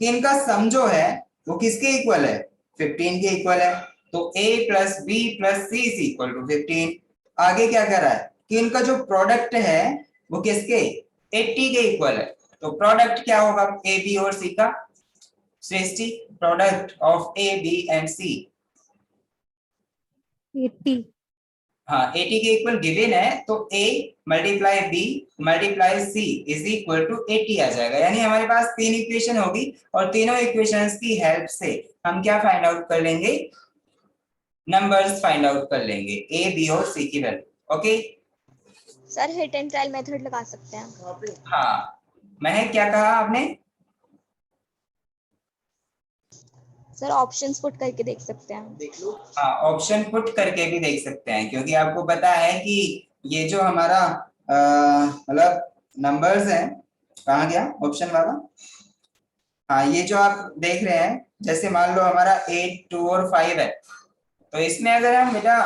कि इनका सम जो है वो किसके इक्वल है, 15 के इक्वल है। तो a plus B plus C is equal to 15। आगे क्या कर रहा है कि इनका जो प्रोडक्ट है वो किसके, 80 के इक्वल है। तो प्रोडक्ट क्या होगा ए बी और सी का, सृष्टि product of A B and C, 80। हाँ 80 के इक्वल गिवन है, तो a multiply b multiply c is equal to 80 आ जाएगा। यानी हमारे पास तीन इक्वेशन होगी और तीनों इक्वेशंस की हेल्प से हम क्या फाइंड आउट कर लेंगे, नंबर्स फाइंड आउट कर लेंगे a b और c की value. Okay sir hit and trial method लगा सकते हैं। हाँ, मैं क्या कहा आपने, सर ऑप्शंस पुट करके देख सकते हैं। देख लो। हाँ ऑप्शन पुट करके भी देख सकते हैं, क्योंकि आपको पता है कि ये जो हमारा मतलब नंबर्स हैं, कहाँ गया ऑप्शन वाला, हाँ ये जो आप देख रहे हैं, जैसे मान लो हमारा 8 2 और 5 है, तो इसमें अगर हम बेटा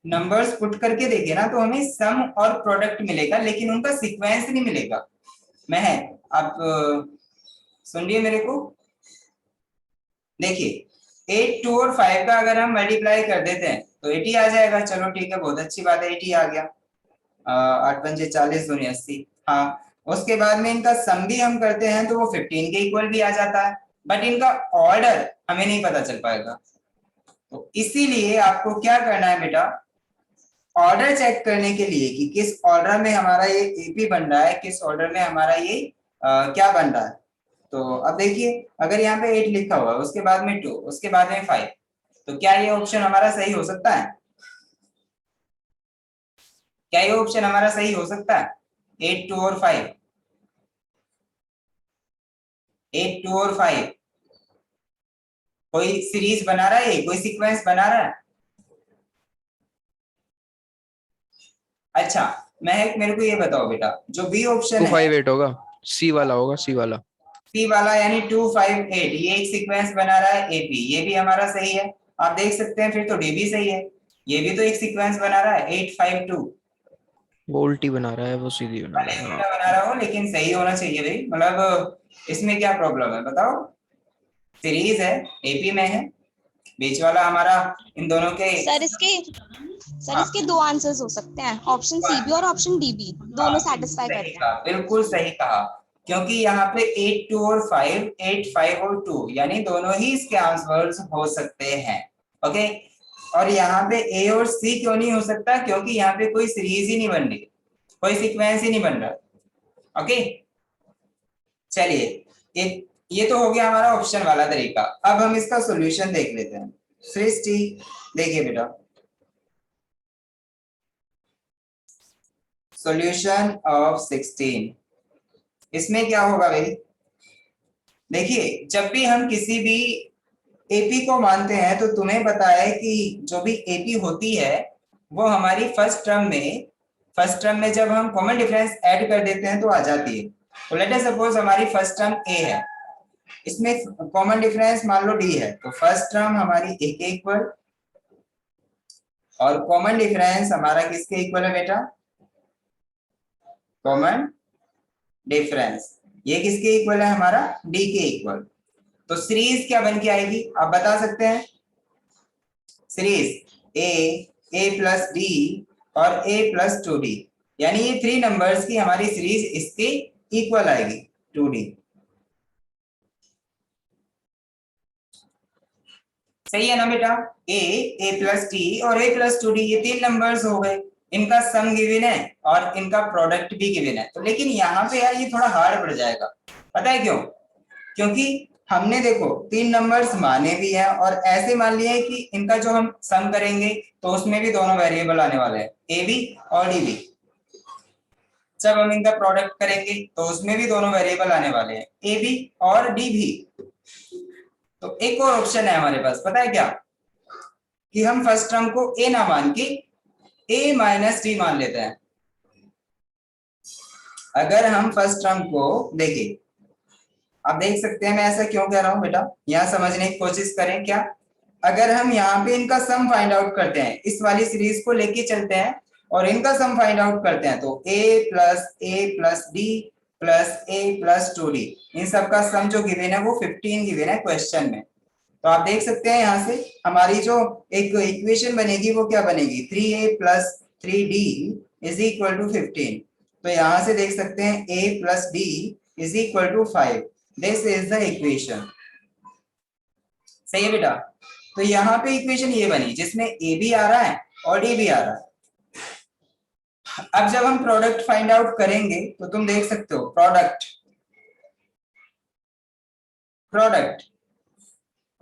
नंबर्स पुट करके देखें ना तो हमें सम और प्रोडक्ट मिलेगा, लेकिन उनका सीक्वेंस नहीं मिलेगा। मैं आप सुनिए मेरे को, देखिए 8 2 और 5 का अगर हम मल्टीप्लाई कर देते हैं तो 80 आ जाएगा। चलो ठीक है, बहुत अच्छी बात है, 80 आ गया। 8 पंजे 40 दूनी 80। हाँ उसके बाद में इनका सम भी हम करते हैं तो वो 15 के इक्वल भी आ जाता है, बट इनका ऑर्डर हमें नहीं पता चल पाएगा। तो इसीलिए आपको क्या करना है बेटा, ऑर्डर चेक करने के लिए कि किस ऑर्डर में हमारा ये एपी बन रहा है, किस ऑर्डर में हमारा ये क्या बन रहा है। तो अब देखिए अगर यहाँ पे 8 लिखा हुआ है, उसके बाद में 2, उसके बाद में 5, तो क्या ये ऑप्शन हमारा सही हो सकता है, क्या ये ऑप्शन हमारा सही हो सकता है। 8 2 और 5, 8 2 और 5 कोई सीरीज बना रहा है, कोई सीक्वेंस बना रहा है? अच्छा महक मेरे को ये बताओ बेटा, जो बी ऑप्शन है 258 होगा, सी वाला होगा, सी वाला। सी वाला यानी 258, ये एक सीक्वेंस बना रहा है एपी, ये भी हमारा सही है, आप देख सकते हैं, फिर तो डी भी सही है, ये भी तो एक सीक्वेंस बना रहा है 852, वो उल्टी बना रहा है, वो सीधी बना भले रहा है। उल्टा बना रहा हो लेकिन सही होना चाहिए भाई, मतलब इसमें क्या प्रॉब्लम है बताओ? सीरीज है, एपी में है, बीच वाला हमारा इन दोनों के सर इसके दो आंसर्स हो सकते हैं, ऑप्शन सी भी और ऑप्शन डी भी, दोनों सेटिस्फाई सही करते हैं। कहा, बिल्कुल सही कहा, क्योंकि यहाँ पे 8 2 और 5, 8 5 और 2 यानी दोनों ही इसके आंसर्स हो सकते हैं। ओके, और यहाँ पे ए और सी क्यों नहीं हो सकता? क्योंकि यहाँ पे कोई सीरीज ही नहीं बन रही, कोई सीक्वेंस ही नहीं बन रहा। ओके चलिए, ये तो हो गया हमारा ऑप्शन वाला तरीका। अब हम इसका सॉल्यूशन देख लेते हैं। सृष्टि देखिए बेटा, सॉल्यूशन ऑफ 16, इसमें क्या होगा भाई? देखिए जब भी हम किसी भी एपी को मानते हैं तो तुम्हें पता है कि जो भी एपी होती है वो हमारी फर्स्ट टर्म में जब हम कॉमन डिफरेंस ऐड कर देते हैं तो आ जाती है। तो लेट अस सपोज हमारी फर्स्ट टर्म ए है, इसमें कॉमन डिफरेंस मान लो डी है, तो फर्स्ट टर्म हमारी ए के इक्वल और कॉमन डिफरेंस हमारा किसके इक्वल है बेटा? कॉमन डिफरेंस ये किसके इक्वल है? हमारा डी के इक्वल। तो सीरीज क्या बन के आएगी आप बता सकते हैं? सीरीज ए प्लस डी और ए प्लस 2d, यानी ये 3 नंबर्स की हमारी सीरीज इसके इक्वल आएगी 2d। सही है ना बेटा? ए प्लस डी और ए प्लस 2d ये 3 नंबर्स हो गए, इनका सम गिवन है और इनका प्रोडक्ट भी गिवन है। तो लेकिन यहाँ पे यार ये थोड़ा हार्ड पड़ जाएगा, पता है क्यों? क्योंकि हमने देखो 3 नंबर्स माने भी हैं और ऐसे मान लिए कि इनका जो हम सम करेंगे तो उसमें भी दोनों वेरिएबल आने वाले हैं, ए बी और डी बी। जब हम इनका प्रोडक्ट करेंगे तो उसमें भी दोनों वेरिएबल आने वाले हैं, ए बी और डी भी। तो एक और ऑप्शन है हमारे पास, पता है क्या? कि हम फर्स्ट टर्म को ए ना मान के ए माइनस डी मान लेते हैं। अगर हम फर्स्ट टर्म को देखिए, आप देख सकते हैं मैं ऐसा क्यों कह रहा हूं बेटा, यहां समझने की कोशिश करें। क्या अगर हम यहाँ पे इनका सम फाइंड आउट करते हैं, इस वाली सीरीज को लेके चलते हैं और इनका सम फाइंड आउट करते हैं, तो ए plus D plus A plus 2d, इन सब का सम जो गिवन है वो 15 गिवन है क्वेश्चन में। तो आप देख सकते हैं यहाँ से हमारी जो एक इक्वेशन बनेगी वो क्या बनेगी? 3a plus 3d is equal to 15। तो यहाँ से देख सकते हैं a plus d is equal to 5। This is the equation. सही है बेटा? तो यहाँ पे इक्वेशन ये बनी जिसमें a भी आ रहा है और d भी आ रहा है। अब जब हम प्रोडक्ट फाइंड आउट करेंगे तो तुम देख सकते हो product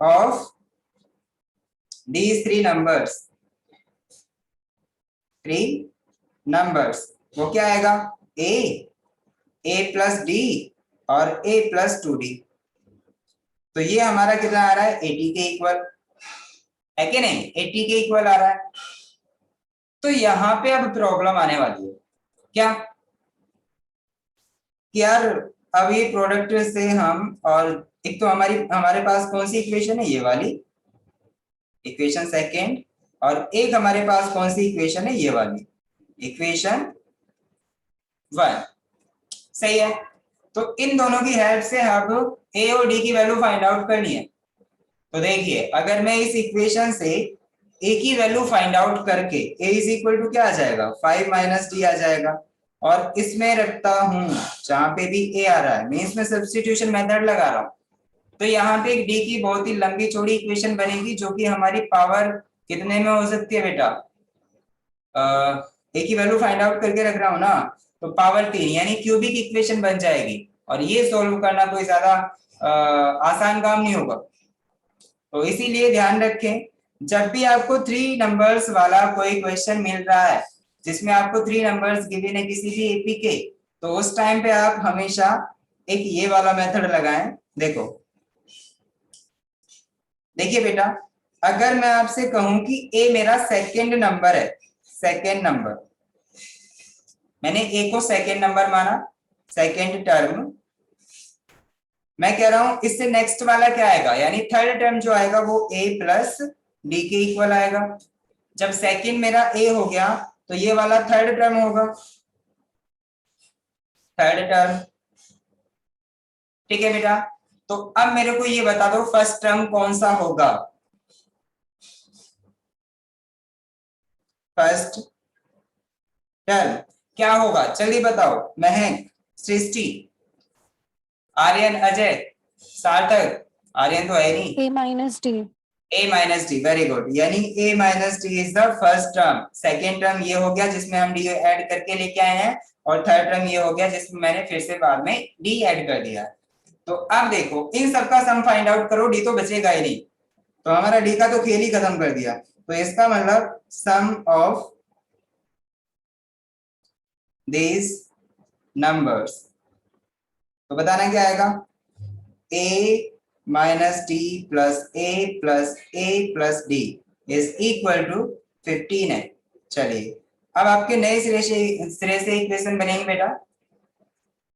of these three numbers वो क्या आएगा? a प्लस डी और a प्लस 2d। तो ये हमारा कितना आ रहा है? 80 के इक्वल है कि नहीं? 80 के इक्वल आ रहा है। तो यहाँ पे अब प्रॉब्लम आने वाली है क्या कि यार अब ये प्रोडक्ट से हम, और एक तो हमारे पास कौन सी इक्वेशन है? ये वाली इक्वेशन सेकेंड, और एक हमारे पास कौन सी इक्वेशन है? ये वाली इक्वेशन 1। सही है? तो इन दोनों की हेल्प से अब ए और डी की वैल्यू फाइंड आउट करनी है। तो देखिए अगर मैं इस इक्वेशन से ए की वैल्यू फाइंड आउट करके ए इज इक्वल टू क्या आ जाएगा? 5 माइनस डी आ जाएगा, और इसमें रखता हूं जहां पे भी ए आ रहा है, मैं इसमें सब्स्टिट्यूशन मेथड लगा रहा हूं, तो यहाँ पे एक डी की बहुत ही लंबी चौड़ी इक्वेशन बनेगी जो कि हमारी पावर कितने में हो सकती है बेटा? ए की वैल्यू फाइंड आउट करके रख रहा हूं ना, तो पावर 3 यानी क्यूबिक इक्वेशन बन जाएगी, और ये सोल्व करना कोई ज्यादा आसान काम नहीं होगा। तो इसीलिए ध्यान रखें, जब भी आपको 3 नंबर्स वाला कोई क्वेश्चन मिल रहा है जिसमें आपको 3 नंबर्स गिवन है किसी भी एपी के, तो उस टाइम पे आप हमेशा एक ये वाला मेथड लगाएं। देखो, देखिए बेटा, अगर मैं आपसे कहूं कि ए मेरा सेकंड नंबर है, सेकंड नंबर, मैंने ए को सेकंड नंबर माना, सेकंड टर्म, मैं कह रहा हूं इससे नेक्स्ट वाला क्या आएगा, यानी थर्ड टर्म जो आएगा वो ए प्लस डी के इक्वल आएगा। जब सेकंड मेरा ए हो गया तो ये वाला थर्ड टर्म होगा, थर्ड टर्म। ठीक है बेटा, तो अब मेरे को ये बता दो फर्स्ट टर्म कौन सा होगा। फर्स्ट टर्म क्या होगा, जल्दी बताओ। महक, सृष्टि, आर्यन, अजय, सार्थक, आर्यन तो है नहीं। A minus D. A minus D, very good, यानी A minus D is the first term. Second term ये हो गया जिसमें हम डी ऐड करके लेके आए हैं, और थर्ड टर्म ये हो गया जिसमें मैंने फिर से बाद में डी ऐड कर दिया। तो अब देखो इन सबका सम फाइंड आउट करो, डी तो बचेगा ही नहीं, तो हमारा डी का तो खेल ही खत्म कर दिया। तो इसका मतलब सम ऑफ these numbers, तो बताना क्या आएगा, a minus D plus A plus D is equal to 15 है। चलिए अब आपके नए सिरे से इक्वेशन बनेंगे बेटा।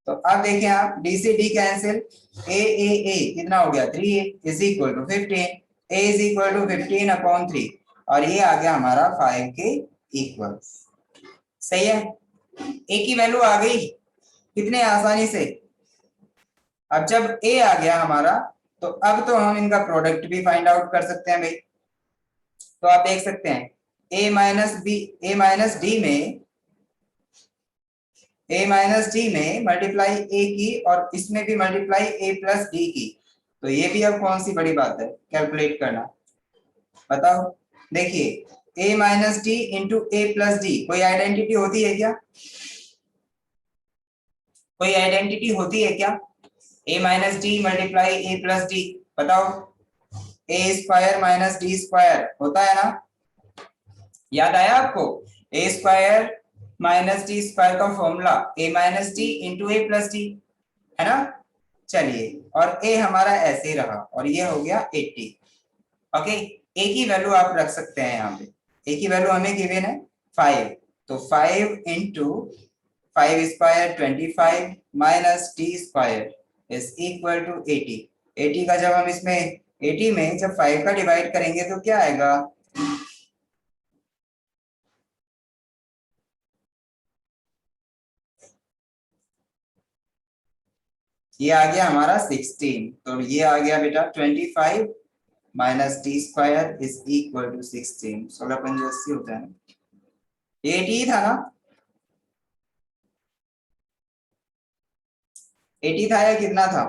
तो अब देखें आप, डी से डी कैंसिल, ए कितना हो गया 3a is equal to 15, a is equal to 15/3, और ये आ गया हमारा 5 के इक्वल। सही है, ए की वैल्यू आ गई कितने आसानी से। अब जब ए आ गया हमारा, तो अब तो हम इनका प्रोडक्ट भी फाइंड आउट कर सकते हैं भाई। तो आप देख सकते हैं ए माइनस डी में मल्टीप्लाई ए की, और इसमें भी मल्टीप्लाई ए प्लस डी की, तो ये भी अब कौन सी बड़ी बात है कैलकुलेट करना, बताओ। देखिए ए माइनस डी इंटू ए प्लस डी, कोई आइडेंटिटी होती है क्या, कोई आइडेंटिटी होती है क्या, ए माइनस डी मल्टीप्लाई ए प्लस डी, बताओ। ए स्क्वायर माइनस डी स्क्वायर होता है ना, याद आया आपको, ए स्क्वायर माइनस डी स्क्वायर का फॉर्मूला ए माइनस डी इंटू ए प्लस डी, है ना। चलिए, और ए हमारा ऐसे ही रहा, और ये हो गया 80। ओके, ए की वैल्यू आप रख सकते हैं यहाँ पे, ए की वैल्यू हमें गिवन है 5, तो 5 into 5 square 25 minus D square is equal to 80। 80 का जब हम इसमें 80 में जब 5 का डिवाइड करेंगे तो क्या आएगा, ये आ गया हमारा 16, तो ये आ गया बेटा 25 minus D square is equal to 16। 16×5 होता है ना, 80 था ना, 80 था या कितना था,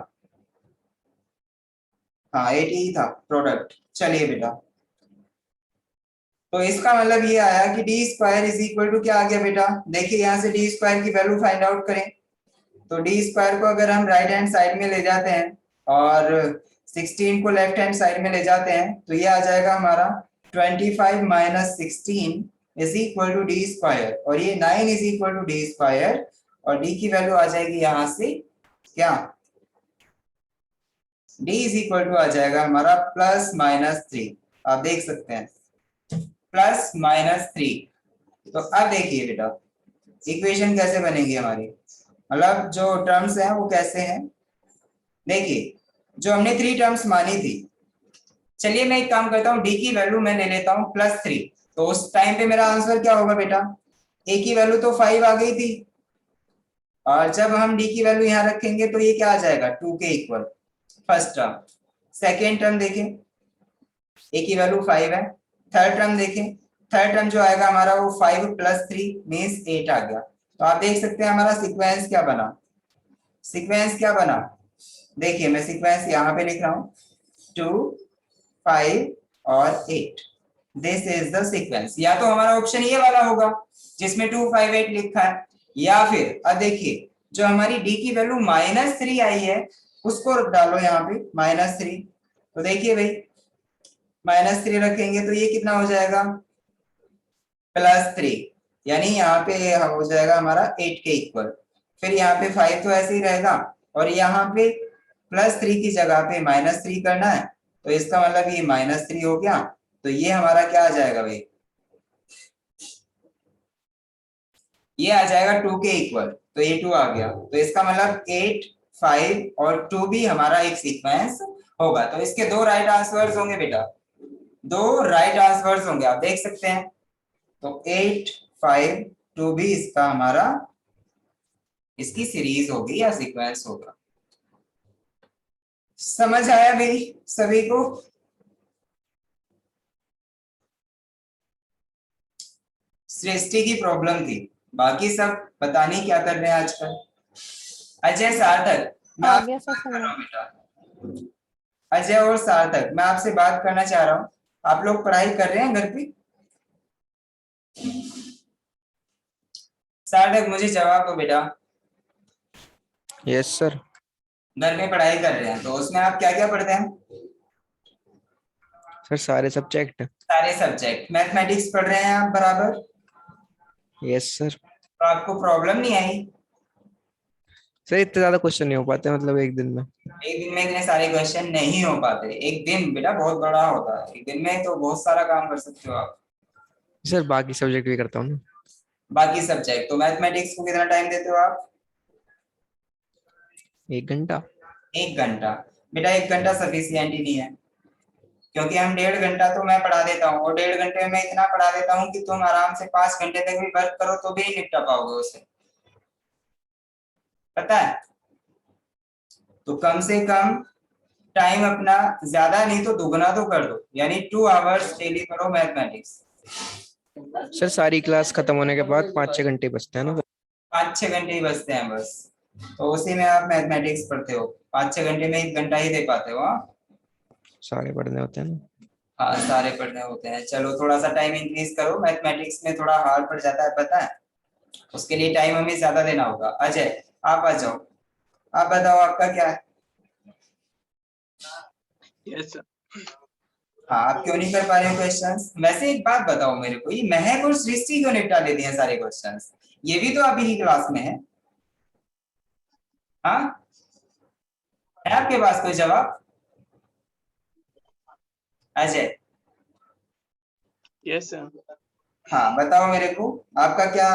हाँ 80 था प्रोडक्ट। चलिए बेटा, तो इसका मतलब ये आया कि D square is equal to क्या आ गया बेटा, देखिए यहाँ से डी स्क्वायर की वैल्यू फाइंड आउट करें, तो डी स्क्वायर को अगर हम राइट हैंड साइड में ले जाते हैं और 16 को लेफ्ट हैंड साइड में ले जाते हैं, तो ये आ जाएगा हमारा 25 minus 16 is equal to D square, और ये 9 is equal to D square, और डी की वैल्यू आ जाएगी यहाँ से क्या, d इज इक्वल टू आ जाएगा हमारा +-3, आप देख सकते हैं +-3। तो अब देखिए बेटा इक्वेशन कैसे बनेगी हमारी, मतलब जो टर्म्स हैं वो कैसे हैं। देखिए जो हमने 3 टर्म्स मानी थी, चलिए मैं एक काम करता हूँ, d की वैल्यू मैं ले लेता हूँ +3, तो उस टाइम पे मेरा आंसर क्या होगा बेटा, a की वैल्यू तो 5 आ गई थी, और जब हम d की वैल्यू यहाँ रखेंगे तो ये क्या आ जाएगा 2 के equal, first term. Second term देखें, a की वैल्यू 5 है। थर्ड टर्म देखें, थर्ड टर्म जो आएगा हमारा वो 5 + 3 मीन्स 8 आ गया। तो आप देख सकते हैं हमारा सीक्वेंस क्या बना, सीक्वेंस क्या बना, देखिए मैं सीक्वेंस यहाँ पे लिख रहा हूँ 2, 5 और 8, दिस इज द सीक्वेंस। या तो हमारा ऑप्शन ये वाला होगा जिसमें 2, 5, 8 लिखा है, या फिर अब देखिए जो हमारी d की वैल्यू -3 आई है उसको डालो यहाँ पे -3, तो देखिए भाई -3 रखेंगे तो ये कितना हो जाएगा +3, यानी यहाँ पे हो जाएगा हमारा 8 के इक्वल। फिर यहाँ पे 5 तो ऐसे ही रहेगा, और यहाँ पे +3 की जगह पे -3 करना है, तो इसका मतलब ये -3 हो गया, तो ये हमारा क्या आ जाएगा भाई, ये आ जाएगा 2 के इक्वल, तो ये 2 आ गया, तो इसका मतलब 8, 5 और 2 भी हमारा एक सीक्वेंस होगा। तो इसके 2 राइट आंसर्स होंगे बेटा, 2 राइट आंसर्स होंगे, आप देख सकते हैं। तो 8, 5, 2 भी इसका हमारा, इसकी सीरीज होगी या सीक्वेंस होगा। समझ आया भाई सभी को? सृष्टि की प्रॉब्लम थी, बाकी सब पता नहीं क्या कर रहे हैं आजकल। अजय, सार्थक, मैं आ आपसे गया सर बात कर समझ। रहा हूँ बेटा। अजय और सार्थक, मैं आपसे बात करना चाह रहा हूँ। आप लोग पढ़ाई कर रहे हैं घर पे? सार्थक, मुझे जवाब दो बेटा। Yes sir. घर में पढ़ाई कर रहे हैं, तो उसमें आप क्या क्या पढ़ते हैं? सर सारे सब्जेक्ट। सारे सब्जेक्ट। मैथमेटिक्स पढ़ रहे हैं आप बराबर? Yes sir. तो आपको प्रॉब्लम नहीं आई? सर इतने ज्यादा क्वेश्चन नहीं हो पाते मतलब एक दिन में। एक दिन में इतने सारे क्वेश्चन नहीं हो पाते। एक दिन बेटा बहुत बड़ा होता है, एक दिन में तो बहुत सारा काम कर सकते हो आप। सर बाकी सब्जेक्ट भी करता हूँ ना। बाकी सब्जेक्ट तो मैथमेटिक्स को कितना टाइम देते हो आप? 1 घंटा। 1 घंटा? बेटा 1 घंटा सफिशियंट ही नहीं है, क्योंकि हम 1.5 घंटा तो मैं पढ़ा देता हूँ, और 1.5 घंटे में इतना पढ़ा देता हूँ कि तुम आराम से 5 घंटे तक भी वर्क करो तो भी नहीं निपटा पाओगे उसे, पता है? तो कम से कम टाइम अपना ज्यादा नहीं तो दुगना तो कर दो, यानी 2 आवर्स डेली करो मैथमेटिक्स। सर सारी क्लास खत्म होने के बाद 5-6 घंटे बचते हैं ना। 5-6 घंटे ही बचते हैं बस, तो उसी में आप मैथमेटिक्स पढ़ते हो। 5-6 घंटे में 1 घंटा ही दे पाते हो। हाँ सारे पढ़ने होते हैं ना। हाँ, सारे पढ़ने होते हैं। चलो थोड़ा सा टाइम इंक्रीज करो, मैथमेटिक्स में थोड़ा हार्ड पड़ जाता है पता है, उसके लिए टाइम हमें ज्यादा देना होगा। अजय, आप आ जाओ, आप बताओ आपका क्या है? Yes sir. हाँ, आप क्यों नहीं कर पा रहे हो क्वेश्चंस? वैसे एक बात बताओ मेरे को, ये महक और सृष्टि क्यों निपटा लेती हैं सारे क्वेश्चंस? ये भी तो आप ही की क्लास में है। हाँ, है आपके पास कोई जवाब? Ajay, yes sir. हाँ बताओ मेरे को, आपका क्या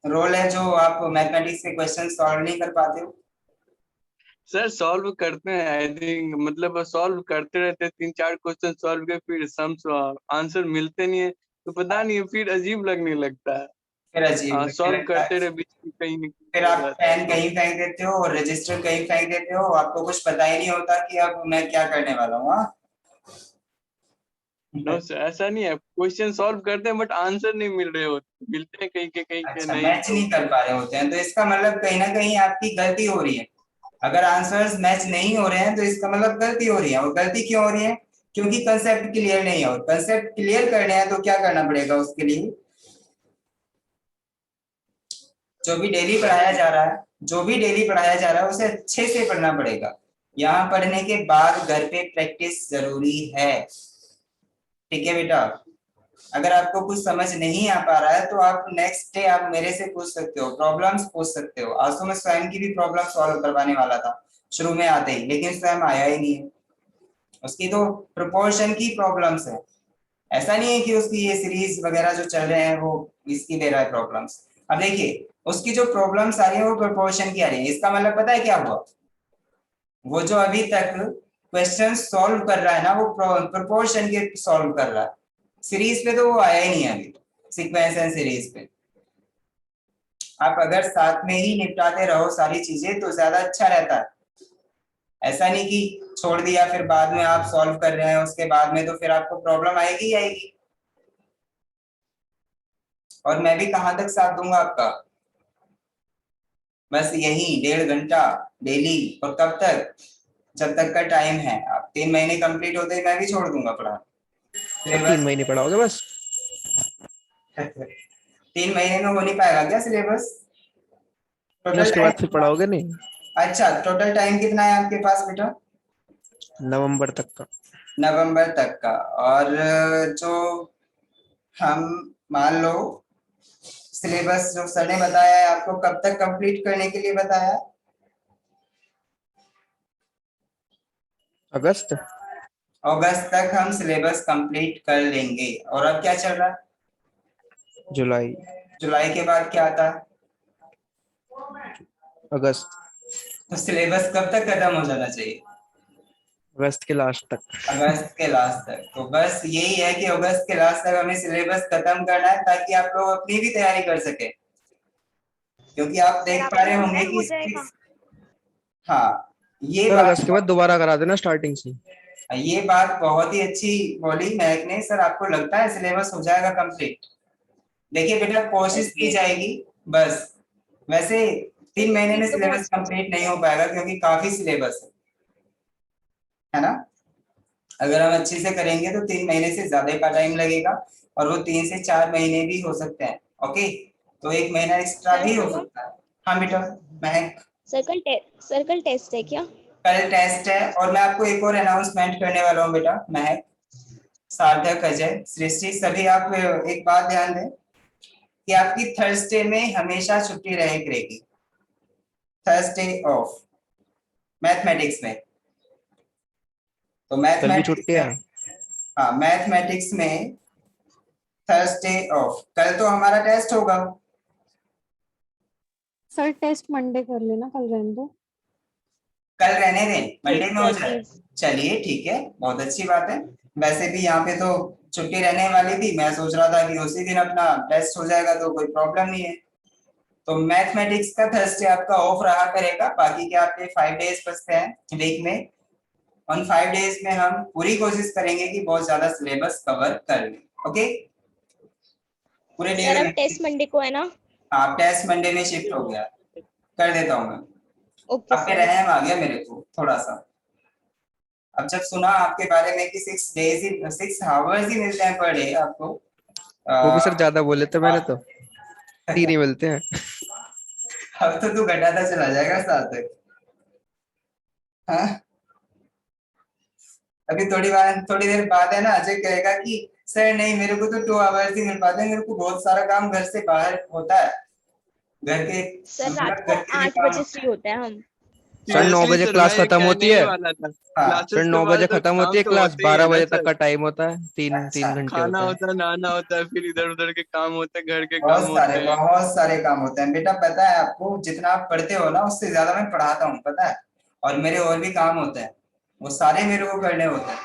रोल है जो आप मैथमेटिक्स के क्वेश्चन सॉल्व नहीं कर पाते हो? सर सॉल्व करते हैं, आई थिंक मतलब सॉल्व करते रहते हैं, 3-4 क्वेश्चन सॉल्व के फिर सम आंसर मिलते नहीं है, तो पता नहीं फिर अजीब लगने लगता है। फिर अजीब लगने सॉल्व लगता करते है, रहे बीच में कहीं न फिर कहीं हो आप जाता है पेन तो। कहीं फेंक देते हो और रजिस्टर कहीं फेंक देते हो, आपको कुछ पता ही नहीं होता कि अब मैं क्या करने वाला हूँ। हाँ? नो सर, ऐसा नहीं है, क्वेश्चन सॉल्व करते हैं बट आंसर नहीं मिल रहे होते, मिलते हैं कहीं के अच्छा, नहीं मैच तो। नहीं कर पा रहे होते हैं, तो इसका मतलब कहीं ना कहीं आपकी गलती हो रही है। अगर आंसर्स मैच नहीं हो रहे हैं तो इसका मतलब गलती हो रही है, और गलती क्यों हो रही है? क्योंकि कंसेप्ट क्लियर नहीं है, और कंसेप्ट क्लियर करने हैं तो क्या करना पड़ेगा उसके लिए? जो भी डेली पढ़ाया जा रहा है, जो भी डेली पढ़ाया जा रहा है उसे अच्छे से पढ़ना पड़ेगा। यहाँ पढ़ने के बाद घर पे प्रैक्टिस जरूरी है। ठीक है बेटा? अगर आपको कुछ समझ नहीं आ पा रहा है तो आप नेक्स्ट डे आप मेरे से पूछ सकते हो, प्रॉब्लम्स पूछ सकते हो। आज तो मैं स्वयं की भी प्रॉब्लम सॉल्व करवाने वाला था शुरू में आते ही, लेकिन स्वयं आया ही नहीं है। उसकी तो प्रोपोर्शन की प्रॉब्लम्स है, ऐसा नहीं है कि उसकी ये सीरीज वगैरह जो चल रहे हैं वो इसकी दे रहा है प्रॉब्लम्स। अब देखिए, उसकी जो प्रॉब्लम्स आ रही है वो प्रोपोर्शन की आ रही है, इसका मतलब पता है क्या हुआ? वो जो अभी तक क्वेश्चन सॉल्व कर रहा है ना, वो प्रोपोर्शन के सॉल्व कर रहा है। सीरीज पे तो वो आया ही नहीं है अभी, सीक्वेंस एंड सीरीज पे। आप अगर साथ में ही निपटाते रहो सारी चीजें तो ज्यादा अच्छा रहता है। ऐसा नहीं कि छोड़ दिया फिर बाद में आप सॉल्व कर रहे हैं, उसके बाद में तो फिर आपको प्रॉब्लम आएगी ही आएगी। और मैं भी कहाँ तक साथ दूंगा आपका? बस यही 1.5 घंटा डेली। और कब तक? जब तक का टाइम है। आप 3 महीने कंप्लीट होते ही मैं भी छोड़ दूंगा पढ़ा, सर फिर 3 महीने पढ़ाओगे बस? 3 महीने में हो नहीं पाएगा क्या सिलेबस? नहीं टोटल उसके बाद फिर टाइम? पढ़ाओगे नहीं? अच्छा, टोटल टाइम कितना है आपके पास बेटा? नवंबर तक का। नवंबर तक का। और जो हम मान लो सिलेबस जो सर ने बताया है आपको कब तक कंप्लीट करने के लिए बताया? अगस्त। अगस्त तक हम सिलेबस कंप्लीट कर लेंगे। और अब क्या चल रहा है? जुलाई। जुलाई के बाद क्या आता है? अगस्त। तो सिलेबस कब तक खत्म हो जाना चाहिए? अगस्त के लास्ट तक। अगस्त के लास्ट तक। तो बस यही है कि अगस्त के लास्ट तक हमें सिलेबस खत्म करना है ताकि आप लोग अपनी भी तैयारी कर सके, क्योंकि आप सर देख आपको पा रहे लगता होंगे है हो कि जाएगा? हाँ, ये सर बात अगस्त के बाद दोबारा करा देना स्टार्टिंग से। ये बात बहुत ही अच्छी बोली महक ने। सर आपको लगता है सिलेबस हो जाएगा कंप्लीट? देखिए बेटा, कोशिश की जाएगी बस। वैसे 3 महीने में ठीक है, सिलेबस बहुत कंप्लीट नहीं हो पाएगा क्योंकि काफी सिलेबस है ना। अगर हम अच्छे से करेंगे तो 3 महीने से ज्यादा का टाइम लगेगा, और वो 3 से 4 महीने भी हो सकते हैं। ओके, तो 1 महीना एक्स्ट्रा सर भी हो सुनो, सकता है। हाँ बेटा महक, सर कल टेस्ट है क्या? कल टेस्ट है, और मैं आपको एक और अनाउंसमेंट करने वाला हूँ बेटा। महक, सार्थक, अजय, सृष्टि, सभी आप एक बात ध्यान दें कि आपकी थर्सडे में हमेशा छुट्टी रहे करेगी। थर्सडे ऑफ मैथमेटिक्स में। तो कल भी मैथमेटिक्स छुट्टी में, है। हाँ मैथमेटिक्स में थर्सडे ऑफ। कल तो हमारा टेस्ट होगा। सर टेस्ट मंडे कर लेना, कल रहने दो। कल रहने दें, मंडे प्लीज में हो सर, जाए। प्लीज। चलिए ठीक है, बहुत अच्छी बात है। वैसे भी यहाँ पे तो छुट्टी रहने वाली थी, मैं सोच रहा था कि उसी दिन अपना टेस्ट हो जाएगा तो कोई प्रॉब्लम नहीं है। तो मैथमेटिक्स का थर्सडे आपका ऑफ रहा करेगा। बाकी के आपके 5 डेज बचते हैं वीक में। उन 5 डेज में हम पूरी कोशिश करेंगे कि बहुत ज्यादा सिलेबस कवर कर लें। ओके, पूरे सर 1.5 अब महीने। टेस्ट मंडे को है ना? हाँ, टेस्ट मंडे में शिफ्ट हो गया, कर देता हूँ मैं। ओके आपके सर। रहम आ गया मेरे को थोड़ा सा। अब जब सुना आपके बारे में कि 6 डेज ही 6 आवर्स ही मिलते हैं पर डे आपको, वो भी सर ज्यादा बोले थे मैंने तो। अब 3 ही मिलते हैं। तो तू घटाता चला जाएगा साथ तक। हाँ, अभी थोड़ी देर बाद है ना, अजय कहेगा कि सर नहीं, मेरे को तो 2 आवर्स ही मिल पाते हैं, मेरे को बहुत सारा काम घर से बाहर होता है, घर के सर रात मतलब को घर के भी 8 काम। बजे फ्री होते हैं हम। सर 9 सीरियसली बजे सर, मैं क्लास ये खत्म होती कहने ही है। वाला था। हाँ, सर क्लासेस के 9 बाद बजे तो खत्म होती काम है तो क्लास, होते ही है 12 ना बजे तक सर। का टाइम होता है। तीन अच्छा, तीन घंटे खाना होते हैं। होता है, नहाना होता है, फिर इधर उधर के काम होते हैं, घर के काम बहुत सारे होते हैं। बहुत सारे काम होते हैं बेटा। पता है आपको, जितना आप पढ़ते हो ना उससे ज्यादा मैं पढ़ाता हूँ, पता है। और मेरे और भी काम होते हैं, वो सारे मेरे को करने होते हैं।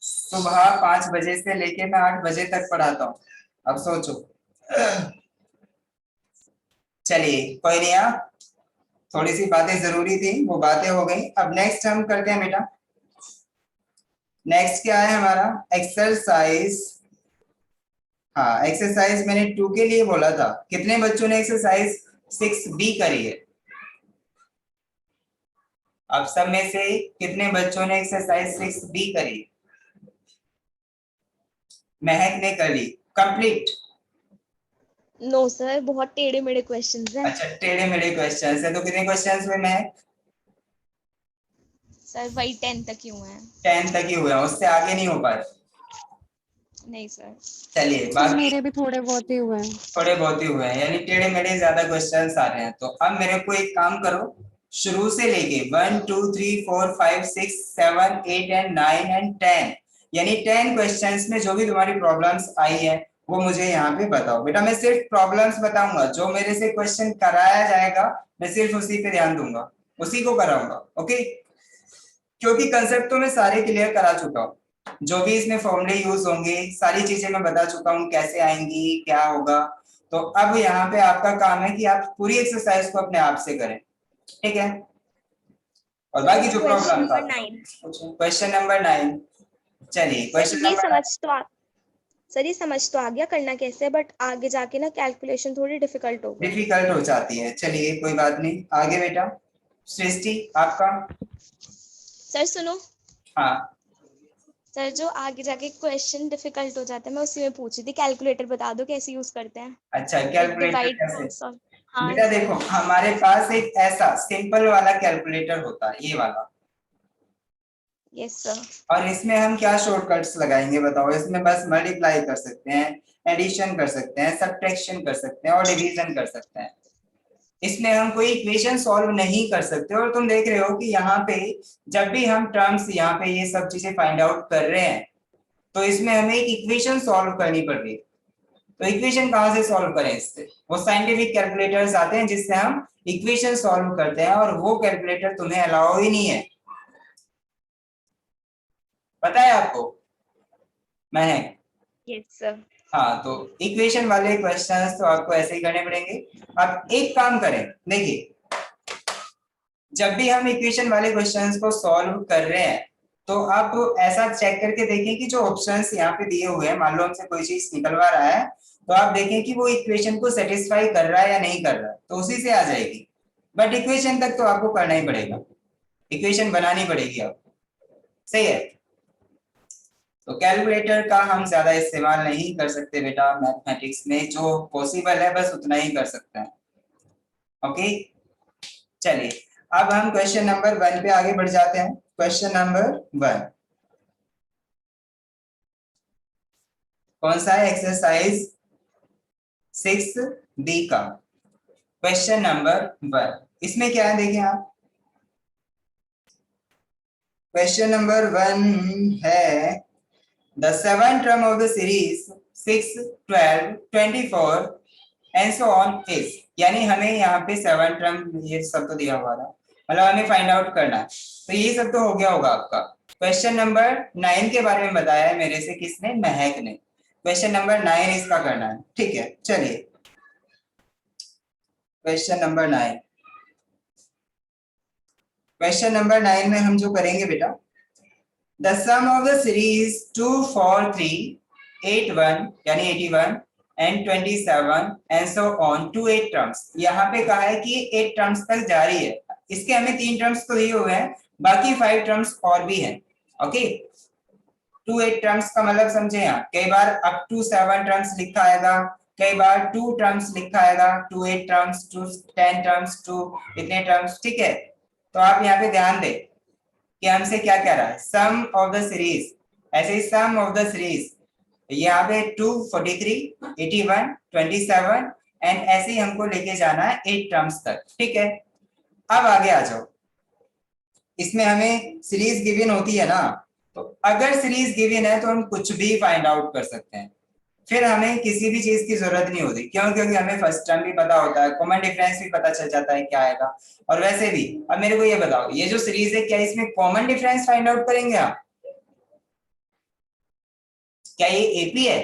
सुबह 5 बजे से लेके मैं 8 बजे तक पढ़ाता हूँ। अब सोचो। चलिए कोई नहीं, थोड़ी सी बातें जरूरी थी, वो बातें हो गई। अब नेक्स्ट हम करते हैं बेटा। नेक्स्ट क्या है हमारा? एक्सरसाइज। हाँ, एक्सरसाइज मैंने 2 के लिए बोला था। कितने बच्चों ने एक्सरसाइज 6B करी है? अब सब में से कितने बच्चों ने एक्सरसाइज 6B करी? महक ने कर ली कंप्लीट। नो सर, बहुत टेढ़े मेढ़े क्वेश्चंस हैं। अच्छा, टेढ़े मेढ़े क्वेश्चन है तो कितने क्वेश्चन हुए महक? सर वही 10 तक ही हुए हैं। 10 तक ही हुए हैं, उससे आगे नहीं हो पाए। नहीं सर। चलिए सर बाकी मेरे भी थोड़े बहुत ही हुए हैं। थोड़े बहुत ही हुए हैं, यानी टेढ़े मेढ़े ज्यादा क्वेश्चंस आ रहे हैं। तो अब मेरे को एक काम करो, शुरू से लेके 1 2 3 4 5 6 7 8 एंड 9 एंड 10, यानी 10 क्वेश्चंस में जो भी तुम्हारी प्रॉब्लम्स आई है वो मुझे यहाँ पे बताओ। बेटा मैं सिर्फ प्रॉब्लम्स बताऊंगा, जो मेरे से क्वेश्चन कराया जाएगा मैं सिर्फ उसी पे ध्यान दूंगा, उसी को कराऊंगा। ओके, क्योंकि कंसेप्ट तो मैं सारे क्लियर करा चुका हूँ। जो भी इसमें फॉर्मूले यूज होंगे सारी चीजें मैं बता चुका हूँ, कैसे आएंगी क्या होगा। तो अब यहाँ पे आपका काम है कि आप पूरी एक्सरसाइज को अपने आप से करें, ठीक है। और बाकी जो क्वेश्चन प्रॉब्लम था, नंबर 9। Question number 9। चलिए सर क्वेश्चन ये नंबर 9। समझ तो आ सर ये समझ तो आ गया करना कैसे है, बट आगे जाके ना कैलकुलेशन थोड़ी डिफिकल्ट हो गई। डिफिकल्ट हो जाती है, चलिए कोई बात नहीं। आगे बेटा सृष्टि आपका। सर सुनो, हाँ, सर जो आगे जाके क्वेश्चन डिफिकल्ट हो जाता है मैं उसी में पूछ रही थी, कैलकुलेटर बता दो कैसे यूज करते हैं। अच्छा लाइक कैलकुलेटर डिवाइड कैसे? क्रॉस। हाँ बेटा देखो, सर। हमारे पास एक ऐसा सिंपल वाला कैलकुलेटर होता है, ये वाला। Yes sir. और इसमें हम क्या शॉर्टकट्स लगाएंगे बताओ? इसमें बस मल्टीप्लाई कर सकते हैं, एडिशन कर सकते हैं, सब्ट्रैक्शन कर सकते हैं और डिवीजन कर सकते हैं। इसमें हम कोई इक्वेशन सॉल्व नहीं कर सकते। और तुम देख रहे हो कि यहाँ पे जब भी हम टर्म्स यहाँ पे ये सब चीजें फाइंड आउट कर रहे हैं तो इसमें हमें एक इक्वेशन सॉल्व करनी पड़ रही है। तो इक्वेशन कहाँ से सॉल्व करें? इससे वो साइंटिफिक कैलकुलेटर्स आते हैं जिससे हम इक्वेशन सॉल्व करते हैं, और वो कैलकुलेटर तुम्हें अलाउ ही नहीं है, पता है आपको? महक, यस सर। हाँ, तो इक्वेशन वाले क्वेश्चंस तो आपको ऐसे ही करने पड़ेंगे। अब एक काम करें, देखिए जब भी हम इक्वेशन वाले क्वेश्चंस को सॉल्व कर रहे हैं तो आप ऐसा चेक करके देखें कि जो ऑप्शंस यहाँ पे दिए हुए हैं, मान लो हमसे कोई चीज निकलवा रहा है तो आप देखें कि वो इक्वेशन को सेटिस्फाई कर रहा है या नहीं कर रहा है, तो उसी से आ जाएगी। बट इक्वेशन तक तो आपको करना ही पड़ेगा, इक्वेशन बनानी पड़ेगी आपको, सही है? तो कैलकुलेटर का हम ज्यादा इस्तेमाल नहीं कर सकते बेटा मैथमेटिक्स में, जो पॉसिबल है बस उतना ही कर सकते हैं। ओके, चलिए अब हम क्वेश्चन नंबर 1 पे आगे बढ़ जाते हैं। क्वेश्चन नंबर 1 कौन सा है? एक्सरसाइज 6B का क्वेश्चन नंबर 1। इसमें क्या है देखें आप, क्वेश्चन नंबर 1 है the seventh term of the series 6, 12, 24 and so on is, यानी हमें यहाँ पे 7 टर्म ये सब तो दिया हुआ था, मतलब हमें फाइंड आउट करना है। तो ये सब तो हो गया होगा आपका। क्वेश्चन नंबर 9 के बारे में बताया है मेरे से किसने? महक ने। क्वेश्चन नंबर 9 इसका करना है, ठीक है? चलिए क्वेश्चन नंबर 9, क्वेश्चन नंबर 9 में हम जो करेंगे बेटा, the sum of the series 2, 4, 3, 8, 1 यानी 81 and 27 and so on to 8 terms। यहाँ पे कहा है कि 8 टर्म्स तक जारी है। इसके हमें 3 टर्म्स तो दिए हुए हैं, बाकी 5 टर्म्स और भी हैं। ओके, 2 8 टर्म्स का मतलब समझे, यहाँ कई बार अप टू 7 टर्म्स लिखा आएगा, कई बार 2 टर्म्स लिखा आएगा, 2 8 टर्म्स, 2 10 टर्म्स, 2 इतने टर्म्स, ठीक है? तो आप यहाँ पे ध्यान दें कि हमसे क्या कह रहा है, सम ऑफ द सीरीज। ऐसे ही सम ऑफ द सीरीज यहाँ पे 2, 43, 81, 27 एंड ऐसे ही हमको लेके जाना है 8 टर्म्स तक, ठीक है? अब आगे आ जाओ, इसमें हमें सीरीज गिवन होती है ना, तो अगर सीरीज गिवन है तो हम कुछ भी फाइंड आउट कर सकते हैं, फिर हमें किसी भी चीज की जरूरत नहीं होती। क्यों? क्योंकि हमें फर्स्ट टर्म भी पता होता है, कॉमन डिफरेंस भी पता चल जाता है क्या आएगा। और वैसे भी अब मेरे को ये बताओ, ये जो सीरीज है क्या इसमें कॉमन डिफरेंस फाइंड आउट करेंगे आप? क्या ये एपी है?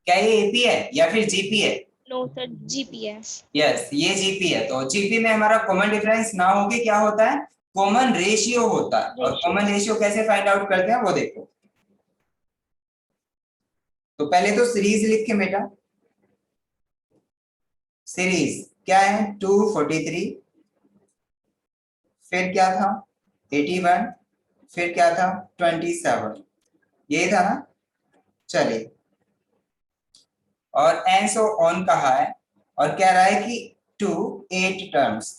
क्या ये एपी है या फिर जीपी है? नो सर, जीपी है। यस, ये जीपी है। तो जीपी में हमारा कॉमन डिफरेंस ना होके क्या होता है? कॉमन रेशियो होता है। और कॉमन रेशियो कैसे फाइंड आउट करते हैं वो देखो। तो पहले तो सीरीज लिखे बेटा, सीरीज क्या है? 243, फिर क्या था? 81, फिर क्या था? 27, यही था ना? चलिए, और एंड सो ऑन कहा है और कह रहा है कि 2 8 टर्म्स,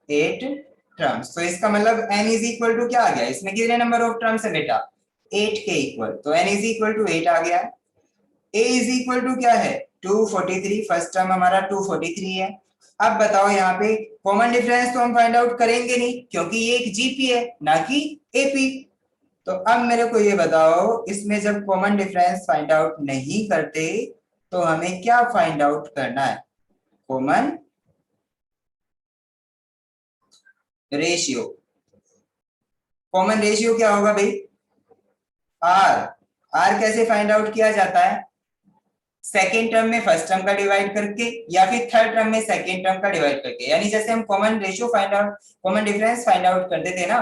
8 टर्म्स। तो इसका मतलब n इज इक्वल टू क्या आ गया? इसमें कितने नंबर ऑफ टर्म्स है बेटा? 8 के इक्वल। तो n इज इक्वल टू 8 आ गया। a इज इक्वल टू क्या है? 243, फर्स्ट टर्म हमारा 243 है। अब बताओ यहाँ पे कॉमन डिफरेंस तो हम फाइंड आउट करेंगे नहीं क्योंकि ये एक जीपी है ना कि एपी। तो अब मेरे को ये बताओ, इसमें जब कॉमन डिफरेंस फाइंड आउट नहीं करते तो हमें क्या फाइंड आउट करना है? Common ratio. कॉमन रेशियो क्या होगा भाई? आर। आर कैसे फाइंड आउट किया जाता है? सेकेंड टर्म में फर्स्ट टर्म का डिवाइड करके या फिर थर्ड टर्म में सेकेंड टर्म का डिवाइड करके। यानी जैसे हम common ratio find out, common difference find out करते थे ना,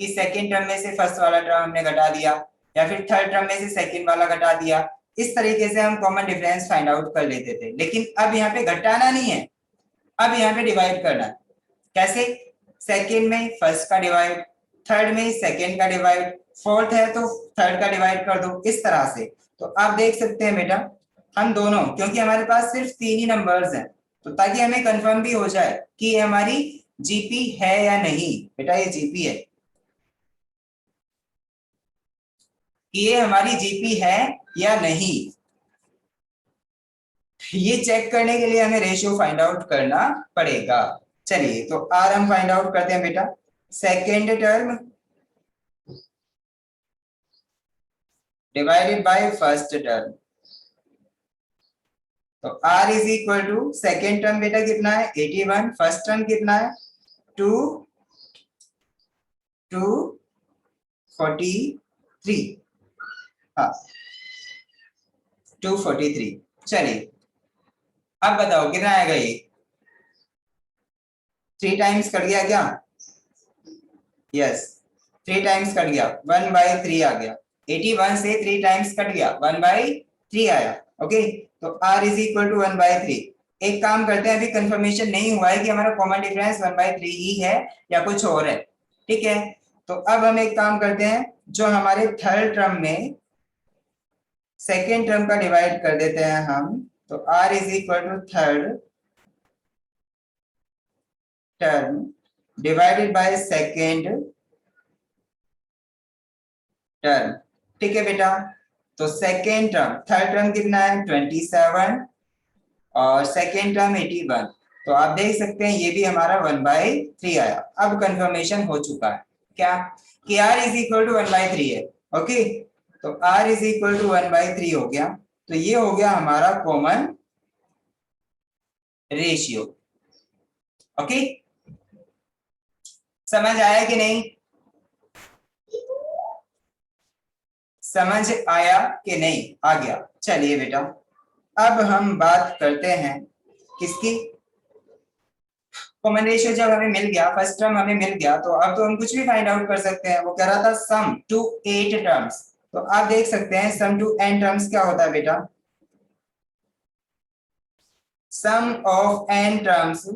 कि सेकेंड टर्म में से फर्स्ट वाला टर्म हमने घटा दिया या फिर थर्ड टर्म में से सेकेंड वाला घटा दिया, इस तरीके से हम कॉमन डिफरेंस फाइंड आउट कर लेते थे। लेकिन अब यहाँ पे घटाना नहीं है, अब यहाँ पे डिवाइड करना है। कैसे? सेकेंड में फर्स्ट का डिवाइड, थर्ड में सेकेंड का डिवाइड, फोर्थ है तो थर्ड का डिवाइड कर दो, इस तरह से। तो आप देख सकते हैं बेटा, हम दोनों, क्योंकि हमारे पास सिर्फ 3 ही नंबर्स हैं, तो ताकि हमें कंफर्म भी हो जाए कि ये हमारी जीपी है या नहीं। बेटा ये जीपी है। कि ये हमारी जीपी है या नहीं। ये चेक करने के लिए हमें रेशियो फाइंड आउट करना पड़ेगा। चलिए तो आर हम फाइंड आउट करते हैं बेटा। Second term divided by first term, तो r is equal to second term बेटा कितना है 81, फर्स्ट टर्म कितना है 243, हाँ 243। चलिए अब बताओ कितना आएगा ये 3 टाइम्स कट गया क्या? यस 3 टाइम्स कट गया 1/3 आ गया। 81 से 3 टाइम्स कट गया 1/3 आया। ओके तो r इज इक्वल टू 1/3। एक काम करते हैं, अभी कंफर्मेशन नहीं हुआ है कि हमारा कॉमन डिफरेंस 1/3 ही है या कुछ और है। ठीक है तो अब हम एक काम करते हैं, जो हमारे थर्ड टर्म में सेकेंड टर्म का डिवाइड कर देते हैं हम, तो r is equal to third term divided by second term. ठीक है बेटा, तो सेकेंड टर्म थर्ड टर्म कितना है 27 और सेकेंड टर्म 81, तो आप देख सकते हैं ये भी हमारा 1/3 आया। अब कंफर्मेशन हो चुका है क्या कि r इज इक्वल टू 1/3 है। ओके तो r इज इक्वल टू 1/3 हो गया, तो ये हो गया हमारा कॉमन रेशियो। ओके समझ आया कि नहीं? समझ आया कि नहीं? आ गया। चलिए बेटा अब हम बात करते हैं किसकी, कॉमन रेशियो जब हमें मिल गया, फर्स्ट टर्म हमें मिल गया, तो अब तो हम कुछ भी फाइंड आउट कर सकते हैं। वो कह रहा था सम टू 8 टर्म्स, तो आप देख सकते हैं सम टू n टर्म्स क्या होता है बेटा, sum of n terms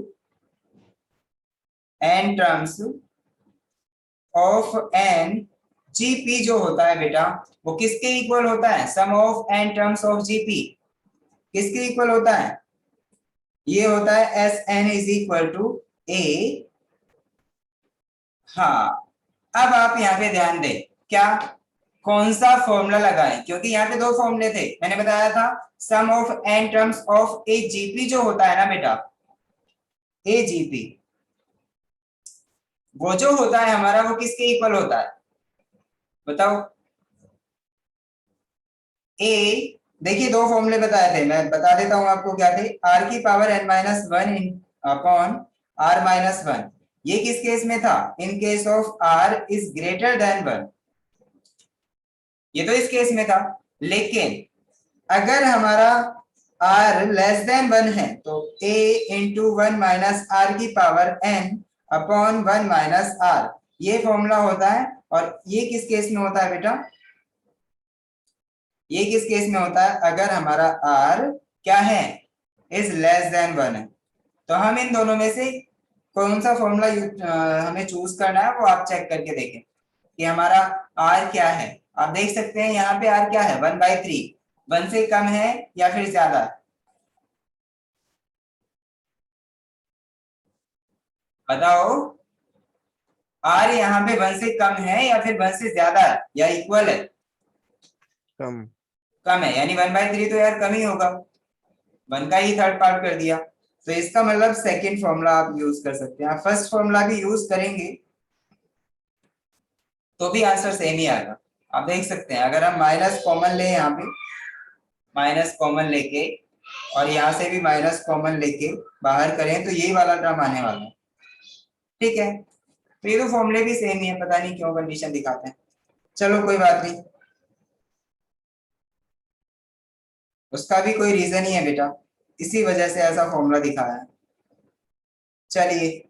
of n GP जो होता है बेटा वो किसके इक्वल होता है, sum of n terms of GP किसके इक्वल होता है, ये होता है S N is equal to A. हाँ अब आप यहाँ पे ध्यान दें, क्या कौन सा फॉर्मूला लगाएं, क्योंकि यहाँ पे 2 फॉर्मूले थे। मैंने बताया था sum of n terms of a GP जो होता है ना बेटा, ए जीपी वो जो होता है हमारा वो किसके इक्वल होता है बताओ। ए देखिए 2 फॉर्मूले बताए थे, मैं बता देता हूं आपको क्या थे, r की पावर n-1 अपॉन r-1। ये किस केस में था, in case of r is greater than 1, ये तो इस केस में था। लेकिन अगर हमारा r लेस देन 1 है तो a इंटू 1 माइनस r की power n upon 1 minus r, ये फॉर्मूला होता है। और ये किस केस में होता है बेटा, ये किस केस में होता है, अगर हमारा r क्या है इज लेस देन 1 है। तो हम इन दोनों में से कौन सा फॉर्मूला हमें चूज करना है वो आप चेक करके देखें कि हमारा r क्या है। आप देख सकते हैं यहाँ पे r क्या है 1/3, 1 से कम है या फिर ज्यादा, बताओ r यहाँ पे 1 से कम है या फिर 1 से ज्यादा है या इक्वल है, कम है, यानी 1/3 तो यार कम ही होगा, 1 का ही थर्ड पार्ट कर दिया। तो इसका मतलब सेकेंड फॉर्मूला आप यूज कर सकते हैं। आप फर्स्ट फॉर्मूला भी यूज करेंगे तो भी आंसर सेम ही आएगा। आप देख सकते हैं अगर हम माइनस कॉमन ले, यहाँ पे माइनस कॉमन लेके और यहाँ से भी माइनस कॉमन लेके बाहर करें तो यही वाला टर्म आने वाला है। ठीक है तो ये तो फॉर्मूले भी सेम ही है, पता नहीं क्यों कंडीशन दिखाते हैं। चलो कोई बात नहीं, उसका भी कोई रीजन ही है बेटा, इसी वजह से ऐसा फॉर्मूला दिखाया है। चलिए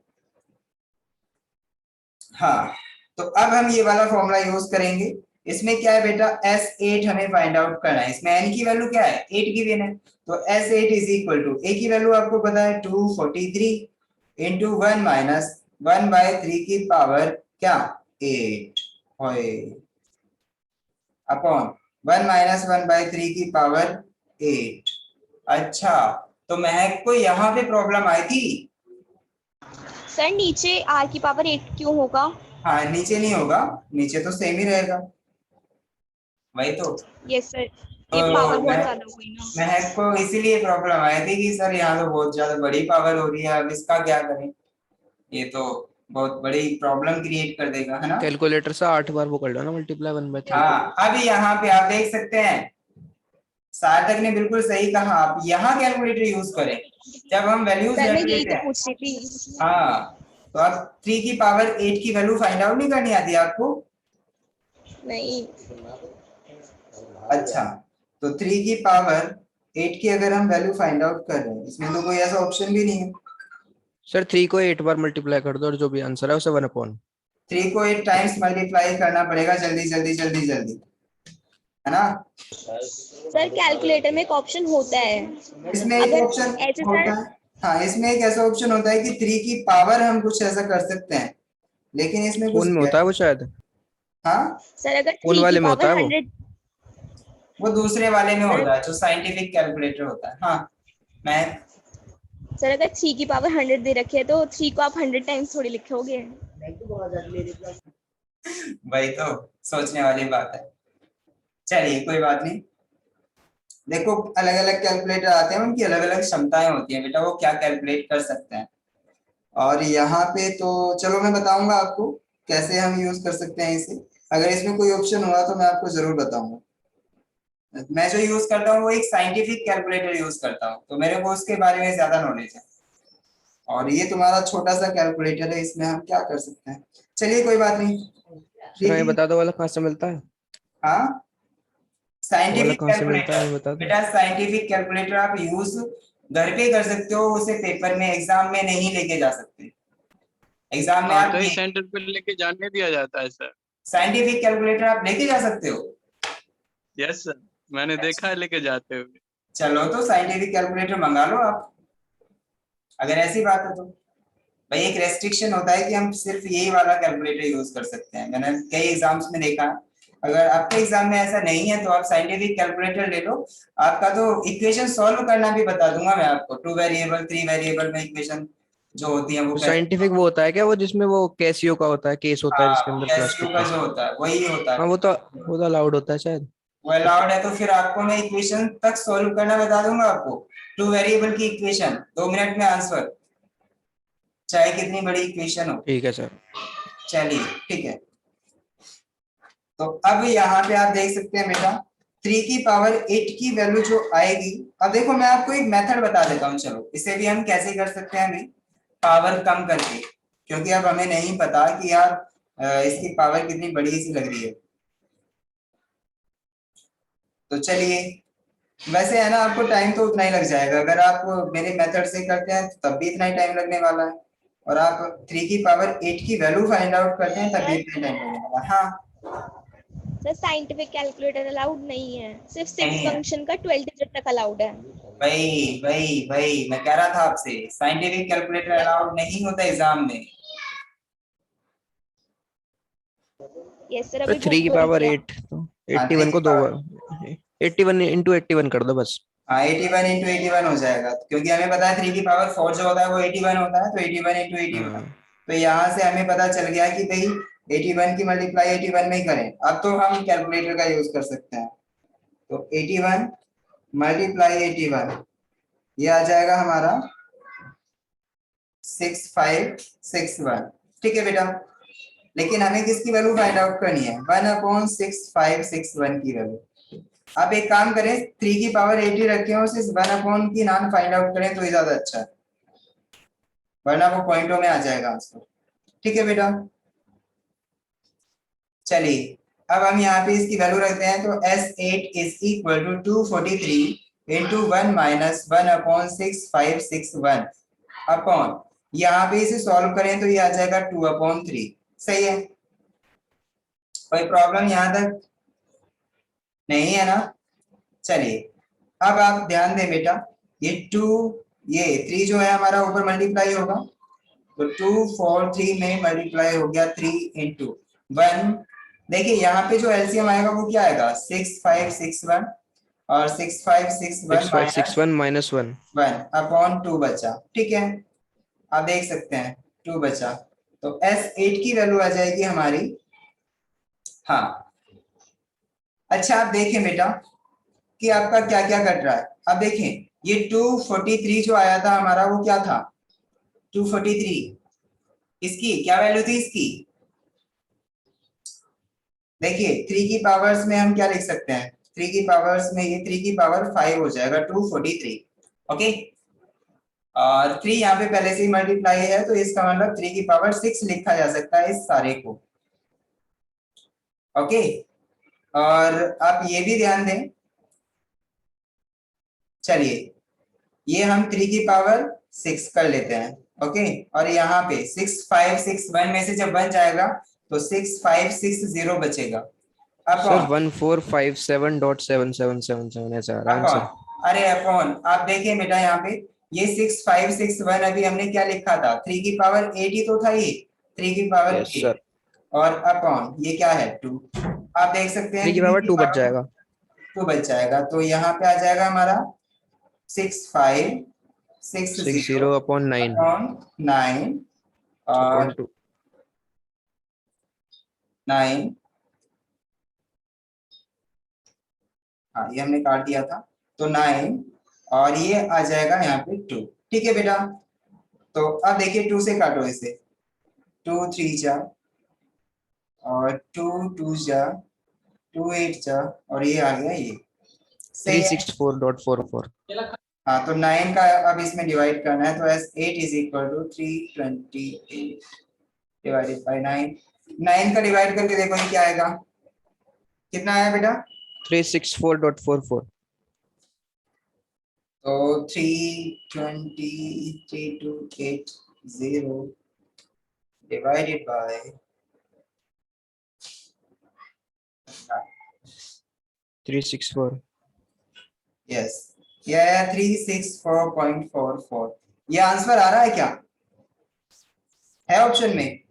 हाँ तो अब हम ये वाला फॉर्मूला यूज करेंगे। इसमें क्या है बेटा, S8 हमें फाइंड आउट करना है। इसमें n की वैल्यू क्या है 8 गिवन है, तो S8 is equal to a की वैल्यू आपको पता है 243 इंटू 1 माइनस 1/3 की पावर क्या 8 अपॉन 1 माइनस 1/3 की पावर 8। अच्छा तो महक को यहाँ पे प्रॉब्लम आई थी सर नीचे r की पावर 8 क्यों होगा? हाँ नीचे नहीं होगा, नीचे तो सेम ही रहेगा। वही तो यस सर, ये तो पावर बहुत मैं ज्यादा हो गई ना। महक को इसीलिए प्रॉब्लम आई थी कि सर यहाँ तो बहुत ज्यादा बड़ी पावर हो रही है, अब इसका क्या करें, ये तो बहुत बड़ी प्रॉब्लम क्रिएट कर देगा, है ना। कैलकुलेटर से 8 बार वो कर लो ना मल्टीप्लाई 1/3। हाँ, अब यहाँ पे आप देख सकते हैं सार्थक ने बिल्कुल सही कहा, आप यहाँ कैलकुलेटर यूज करें जब हम वैल्यूज सर मैं रख यही लेते तो हैं। पूछ रही थी। हाँ, तो अब 3 की पावर 8 की वैल्यू फाइंड आउट नहीं करनी आती आपको? नहीं अच्छा, तो 3 की पावर 8 की अगर हम वैल्यू फाइंड आउट कर रहे हैं, इसमें तो कोई ऐसा ऑप्शन भी नहीं है। सर 3 को 8 बार मल्टीप्लाई कर दो और जो भी आंसर है उसे 1/। 3 को 8 टाइम्स मल्टीप्लाई करना पड़ेगा, जल्दी जल्दी जल्दी जल्दी, है ना। सर कैलकुलेटर में एक ऑप्शन होता है, इसमें एक अगर ऑप्शन ऐसे होता सर, है, हाँ इसमें एक ऐसा ऑप्शन होता है कि 3 की पावर हम कुछ ऐसा कर सकते हैं, लेकिन इसमें कुछ फोन में होता है वो शायद, हाँ सर अगर फोन 3 की वाले में होता पावर है वो। 100, वो दूसरे वाले में सर होता है जो साइंटिफिक कैलकुलेटर होता है। हाँ मैं सर अगर 3 की पावर 100 दे रखी है तो 3 को आप 100 टाइम्स थोड़ी लिखोगे। वही तो सोचने वाली बात है। चलिए कोई बात नहीं, देखो अलग अलग कैलकुलेटर आते हैं, उनकी अलग अलग क्षमताएं होती हैं बेटा, वो क्या कैलकुलेट कर सकते हैं। और यहाँ पे तो चलो मैं बताऊंगा आपको कैसे हम यूज कर सकते हैं इसे, अगर इसमें कोई ऑप्शन हुआ तो मैं आपको जरूर बताऊंगा। मैं जो यूज करता हूँ वो एक साइंटिफिक कैलकुलेटर यूज करता हूँ, तो मेरे को उसके बारे में ज्यादा नॉलेज है। और ये तुम्हारा छोटा सा कैलकुलेटर है, इसमें हम क्या कर सकते हैं। चलिए कोई बात नहीं, सर ठीक हमें है। बता दो वाला कहाँ से मिलता है, हाँ, वो वाला साइंटिफिक कहाँ से मिलता है कैलकुलेटर, हमें बता दो। बेटा साइंटिफिक कैलकुलेटर आप यूज घर पे कर सकते हो, उसे पेपर में एग्जाम में नहीं लेके जा सकते। एग्जाम में हाँ, आप कई ये सेंटर पे लेके जाने दिया जाता है सर। साइंटिफिक कैलकुलेटर आप लेके जा सकते हो। यस सर, मैंने देखा है लेके जाते हुए। चलो तो साइंटिफिक कैलकुलेटर मंगा लो आप, अगर ऐसी बात है तो। भाई एक रेस्ट्रिक्शन होता है कि हम सिर्फ यही वाला कैलकुलेटर यूज कर सकते हैं, मैंने कई एग्जाम्स में देखा। अगर आपके एग्जाम में ऐसा नहीं है तो आप साइंटिफिक कैलकुलेटर ले लो। आपका तो इक्वेशन सॉल्व करना भी बता दूंगा मैं आपको, 2 वेरिएबल 3 वेरिएबल में इक्वेशन जो होती है वो कैसे। साइंटिफिक वो होता है क्या, वो जिसमें वो कैसियो का होता है, केस होता है जिसके हाँ, अंदर कैसियो प्लास्टिक का का। जो होता है वही होता हाँ है। वो तो अलाउड होता है शायद। वो अलाउड है तो फिर आपको मैं इक्वेशन तक सॉल्व करना बता दूंगा आपको। 2 वेरिएबल की इक्वेशन 2 मिनट में आंसर, चाहे कितनी बड़ी इक्वेशन हो। ठीक है सर। चलिए ठीक है, तो अब यहाँ पे आप देख सकते हैं बेटा 3 की पावर 8 की वैल्यू जो आएगी। अब देखो मैं आपको एक मेथड बता देता हूँ, चलो इसे भी हम कैसे कर सकते हैं अभी पावर कम करके, क्योंकि अब हमें नहीं पता कि यार इसकी पावर कितनी बड़ी सी लग रही है। तो चलिए, वैसे है ना आपको टाइम तो उतना ही लग जाएगा, अगर आप मेरे मेथड से करते हैं तब भी इतना ही टाइम लगने वाला है, और आप 3 की पावर 8 की वैल्यू फाइंड आउट करते हैं तब भी इतना टाइम लगने वाला है। हाँ सर साइंटिफिक कैलकुलेटर अलाउड नहीं है, सिर्फ 6 नहीं है फंक्शन का 12 डिजिट तक अलाउड है। भाई, भाई मैं कह रहा था आपसे साइंटिफिक कैलकुलेटर अलाउड नहीं होता एग्जाम में। यस सर, तो अभी 3 बुक की खोल पावर दिया। 8 तो हाँ 3 81 की को 2 पावर, बार 81 इंटू 81 कर दो बस। हाँ 81 इंटू 81 हो जाएगा, क्योंकि हमें पता है 3 की पावर 4 जो होता है वो 81 होता है, तो 81 इंटू 81। हाँ तो यहाँ से हमें पता चल गया कि भाई 81 की मल्टीप्लाई 81 में ही करें, अब तो हम कैलकुलेटर का यूज कर सकते हैं। तो 81 मल्टीप्लाई 81, ये आ जाएगा हमारा 6561। ठीक है बेटा, लेकिन हमें किसकी वैल्यू फाइंड आउट करनी है, 1/6561 की वैल्यू। आप एक काम करें 3 की पावर 80 रखे हो, सिर्फ 1 की नाम फाइंड आउट करें तो ये ज्यादा अच्छा है, वरना वो पॉइंटों में आ जाएगा आंसर। ठीक है बेटा, चलिए अब हम यहाँ पे इसकी वैल्यू रखते हैं, तो S8 is equal to 243 into 1 minus 1/6561 upon, यहाँ पे इसे सॉल्व करें तो ये आ जाएगा 2/3। सही है, कोई प्रॉब्लम यहाँ तक नहीं है ना। चलिए अब आप ध्यान दें बेटा, ये 2 ये 3 जो है हमारा ऊपर मल्टीप्लाई होगा, तो 2 4 3 में मल्टीप्लाई हो गया 3 इंटू 1। देखिए यहाँ पे जो एलसीएम आएगा वो क्या आएगा 6561, और 6561 माइनस 6561 -1। 1/2 बचा। ठीक है, आप देख सकते हैं 2 बचा, तो S8 की वैल्यू आ जाएगी हमारी, हाँ अच्छा आप देखें बेटा कि आपका क्या क्या कट रहा है। अब देखें ये 243 जो आया था हमारा वो क्या था 243, इसकी क्या वैल्यू थी इसकी, देखिए 3 की पावर्स में हम क्या लिख सकते हैं, 3 की पावर्स में ये 3 की पावर 5 हो जाएगा 243। ओके, और 3 यहाँ पे पहले से ही मल्टीप्लाई है तो इसका मतलब 3 की पावर 6 लिखा जा सकता है इस सारे को। ओके, और आप ये भी ध्यान दें, चलिए ये हम 3 की पावर 6 कर लेते हैं। ओके, और यहाँ पे 6561 में से जब बन जाएगा तो 6560 बचेगा। सर अपॉन 1457.7777 ऐसा आ रहा है आंसर। अरे अपॉन आप देखिए बेटा यहाँ पे ये 6561 अभी हमने क्या लिखा था 3 की पावर 8 ही तो था ये 3 की पावर यस 8 सर, और अपॉन ये क्या है 2। आप देख सकते हैं 3 की पावर 2 बच जाएगा। 2 बच जाएगा तो यहाँ पे आ जाएगा हमारा 6560 60 अपॉन 9 अपॉन 9 और अपॉन 2। 9, हाँ ये हमने काट दिया था तो 9 और ये आ जाएगा यहाँ पे 2। ठीक है बेटा, तो अब देखिए 2 से काटो इसे, 2 3 जा और 2 2 जा 2 8 जा और ये आ गया ये सही है। 364.44। हाँ तो 9 का अब इसमें डिवाइड करना है तो 8 is equal to 328 divided by 9। 9 का डिवाइड करके देखो ये क्या आएगा, कितना आया बेटा 364.44। तो 323,280 divided by 364। यस ये आया 364.44। ये आंसर आ रहा है क्या, है ऑप्शन में?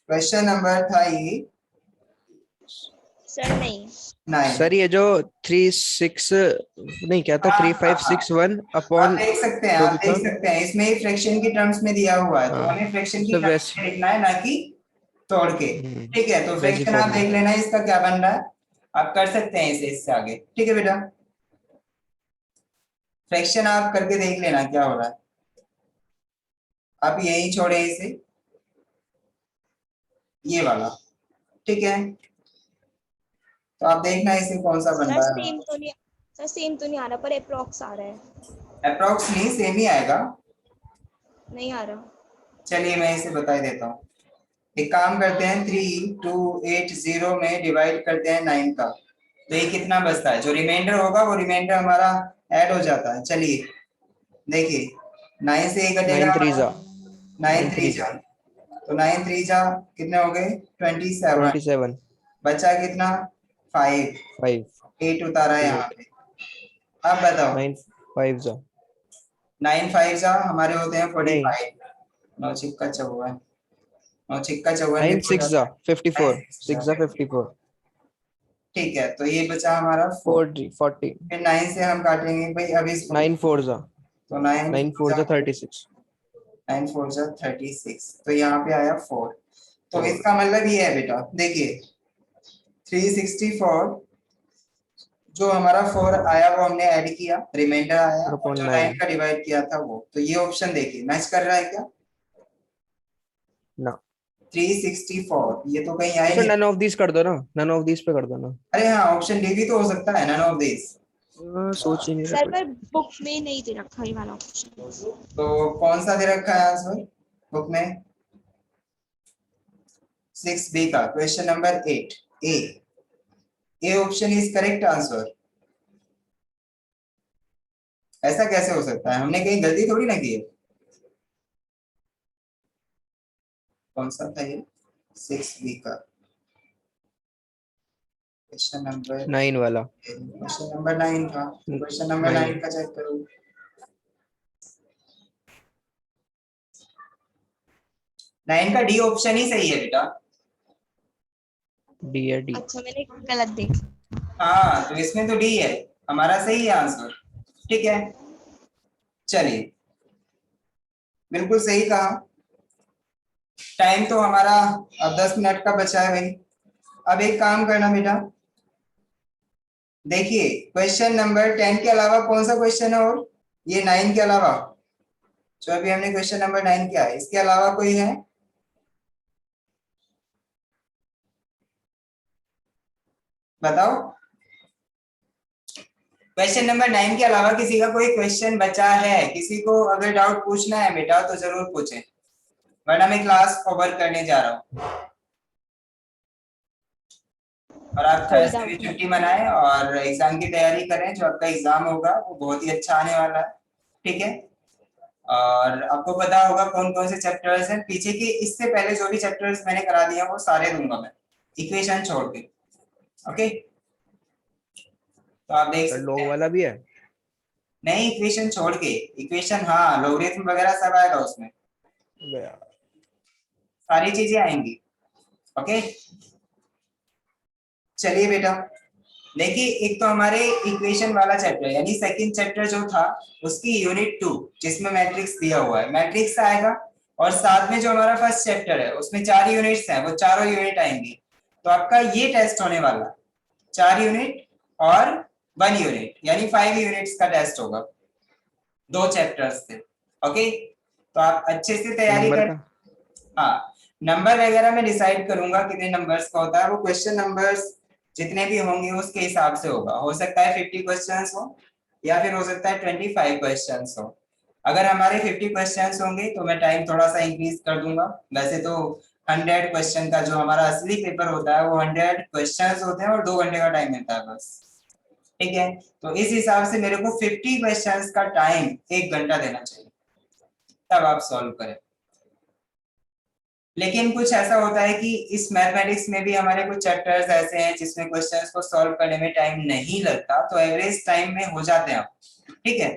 क्वेश्चन नंबर था ये सर नहीं। 9। सर ये जो 36 नहीं क्या था 3561 आप अपॉन देख सकते हैं, 2 आप था। देख सकते हैं इसमें ही फ्रैक्शन की टर्म्स में दिया हुआ है तो हाँ, हमें फ्रैक्शन की तो टर्म्स वैसे में लिखना है ना कि तोड़ के। ठीक है, तो वैसी फ्रैक्शन आप फॉर्म में। देख लेना इसका क्या बन रहा है, आप कर सकते हैं इसे इससे आगे। ठीक है बेटा, फ्रैक्शन आप करके देख लेना क्या हो रहा है, आप यही छोड़े इसे ये वाला। ठीक है, तो आप देखना इसे कौन सा बन सर रहा है। सेम तो नहीं, सर सेम तो नहीं आ रहा पर अप्रॉक्स आ रहा है। अप्रोक्स नहीं सेम ही आएगा। नहीं आ रहा। चलिए मैं इसे बता ही देता हूँ, एक काम करते हैं 3280 में डिवाइड करते हैं 9 का तो ये कितना बचता है, जो रिमाइंडर होगा वो रिमाइंडर हमारा ऐड हो जाता है। चलिए देखिए 9 से 1 कटेगा 9 3 जा 9 3 जा तो 9 3 जा कितने हो गए 27, 27 बचा कितना 5, 5 8 उतारा है यहाँ 8 पे। अब बताओ 9 5 जा 9 5 जा हमारे होते हैं नहीं 45, 9 छिक्का 54, 9 छिक्का 54 9 कितने 6 जा होता है? 54 9 6 जा 54 ठीक है, तो ये बचा हमारा 4। 40 फिर 9 से हम काटेंगे भाई अब इसको 9 4 जा तो 9 9 4 जा 36 9 4 जा 36 तो यहाँ पे आया 4। तो 4 इसका मतलब ये है बेटा देखिए 364 जो हमारा 4 आया वो हमने ऐड किया, रिमाइंडर आया और जो 9 9 का डिवाइड किया था वो, तो ये ऑप्शन देखिए मैच कर रहा है क्या ना 364, ये तो कहीं आए सर नहीं। नन ऑफ दिस कर दो ना, नन ऑफ दिस पे कर दो ना। अरे हाँ ऑप्शन डी भी तो हो सकता है, नन ऑफ दिस। सोच ही नहीं सर रहा पर बुक में नहीं दे रखा ये वाला ऑप्शन। तो कौन सा दे रखा है आंसर बुक में 6B का question number 8 A option is correct answer. ऐसा कैसे हो सकता है, हमने कहीं गलती थोड़ी ना की है। कौन सा था ये 6B का क्वेश्चन नंबर 9 वाला। क्वेश्चन नंबर 9 था, क्वेश्चन नंबर 9 का चेक करो। 9 का डी ऑप्शन ही सही है बेटा। डी है डी। अच्छा मैंने गलत देखा। हाँ तो इसमें तो डी है, हमारा सही है आंसर। ठीक है, चलिए बिल्कुल सही कहा। टाइम तो हमारा अब 10 मिनट का बचा है भाई। अब एक काम करना बेटा, देखिए क्वेश्चन नंबर 10 के अलावा कौन सा क्वेश्चन है, और ये 9 के अलावा, जो अभी हमने क्वेश्चन नंबर 9 किया है, इसके अलावा कोई है? बताओ। क्वेश्चन नंबर 9 के अलावा किसी का कोई क्वेश्चन बचा है? किसी को अगर डाउट पूछना है बेटा तो जरूर पूछें, वरना मैं क्लास कवर करने जा रहा हूँ। और आप कोई थर्सडे डाउट की नहीं। छुट्टी मनाएं और एग्जाम की तैयारी करें। जो आपका एग्जाम होगा वो बहुत ही अच्छा आने वाला है, ठीक है। और आपको पता होगा कौन कौन से चैप्टर्स हैं पीछे के। इससे पहले जो भी चैप्टर्स मैंने करा दिया वो सारे दूंगा मैं, इक्वेशन छोड़ के। ओके, तो आप देख सर सकते लॉग हैं। वाला भी है? नहीं, इक्वेशन छोड़ के। इक्वेशन हाँ, लॉगरिथम वगैरह सब आएगा उसमें, अबे यार। सारी चीजें आएंगी। ओके, चलिए बेटा, देखिए एक तो हमारे इक्वेशन वाला चैप्टर यानी सेकंड चैप्टर जो था उसकी यूनिट 2 जिसमें मैट्रिक्स दिया हुआ है, मैट्रिक्स आएगा। और साथ में जो हमारा फर्स्ट चैप्टर है उसमें 4 यूनिट्स हैं, वो चारों यूनिट आएंगी। तो आपका ये टेस्ट होने वाला है 4 यूनिट और 1 यूनिट, यानी 5 यूनिट्स का टेस्ट होगा 2 चैप्टर्स से। ओके, तो आप अच्छे से तैयारी नंबर करें। का? हाँ, नंबर वगैरह मैं डिसाइड करूंगा कितने नंबर्स का होता है, वो क्वेश्चन नंबर्स जितने भी होंगे उसके हिसाब से होगा। हो सकता है 50 क्वेश्चंस हो या फिर हो सकता है 25 क्वेश्चंस हो। अगर हमारे 50 क्वेश्चंस होंगे तो मैं टाइम थोड़ा सा इंक्रीज कर दूंगा। वैसे तो 100 क्वेश्चन का जो हमारा असली पेपर होता है वो 100 क्वेश्चंस होते हैं और 2 घंटे का टाइम मिलता है बस, ठीक है। तो इस हिसाब से मेरे को 50 क्वेश्चंस का टाइम 1 घंटा देना चाहिए, तब आप सॉल्व करें। लेकिन कुछ ऐसा होता है कि इस मैथमेटिक्स में भी हमारे कुछ चैप्टर्स ऐसे हैं जिसमें क्वेश्चंस को सॉल्व करने में टाइम नहीं लगता, तो एवरेज टाइम में हो जाते हैं आप, ठीक है।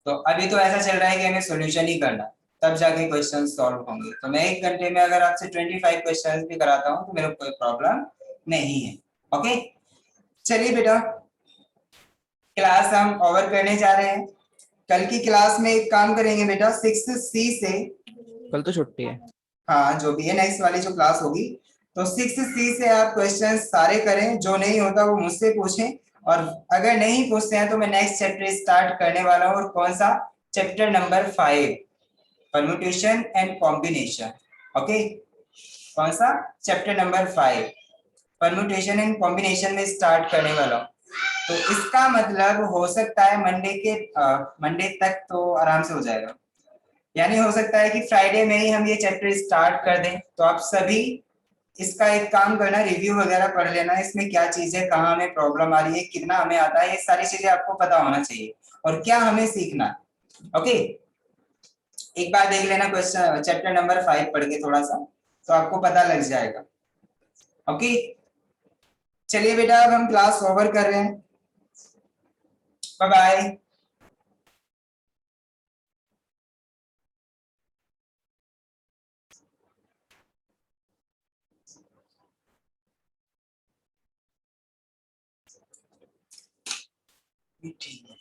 तो अभी तो ऐसा चल रहा है कि हमें सॉल्यूशन ही करना, तब जाके क्वेश्चन सॉल्व होंगे। तो मैं 1 घंटे में अगर आपसे 25 क्वेश्चंस भी कराता हूँ तो मेरे को कोई प्रॉब्लम नहीं है। ओके, चलिए बेटा, क्लास हम ओवर करने जा रहे हैं। कल की क्लास में एक काम करेंगे बेटा, 6C से, कल तो छुट्टी है। हाँ जो भी है नेक्स्ट वाली जो क्लास होगी, तो 6C से आप क्वेश्चन सारे करें, जो नहीं होता वो मुझसे पूछें। और अगर नहीं पूछते हैं तो मैं नेक्स्ट चैप्टर स्टार्ट करने वाला हूँ। और कौन सा? Chapter number 5, permutation and combination. Okay, कौन सा? Chapter number 5, permutation and combination में स्टार्ट करने वाला हूँ। तो इसका मतलब हो सकता है मंडे तक तो आराम से हो जाएगा। यानी हो सकता है कि फ्राइडे में ही हम ये चैप्टर स्टार्ट कर दें। तो आप सभी इसका एक काम करना, रिव्यू वगैरह पढ़ लेना, इसमें क्या चीज है, कहाँ हमें प्रॉब्लम आ रही है, कितना हमें आता है, ये सारी चीजें आपको पता होना चाहिए और क्या हमें सीखना है। ओके, एक बार देख लेना क्वेश्चन चैप्टर नंबर 5 पढ़ के थोड़ा सा, तो आपको पता लग जाएगा। ओके, चलिए बेटा, अब हम क्लास ओवर कर रहे हैं। Bye bye. ठीक है।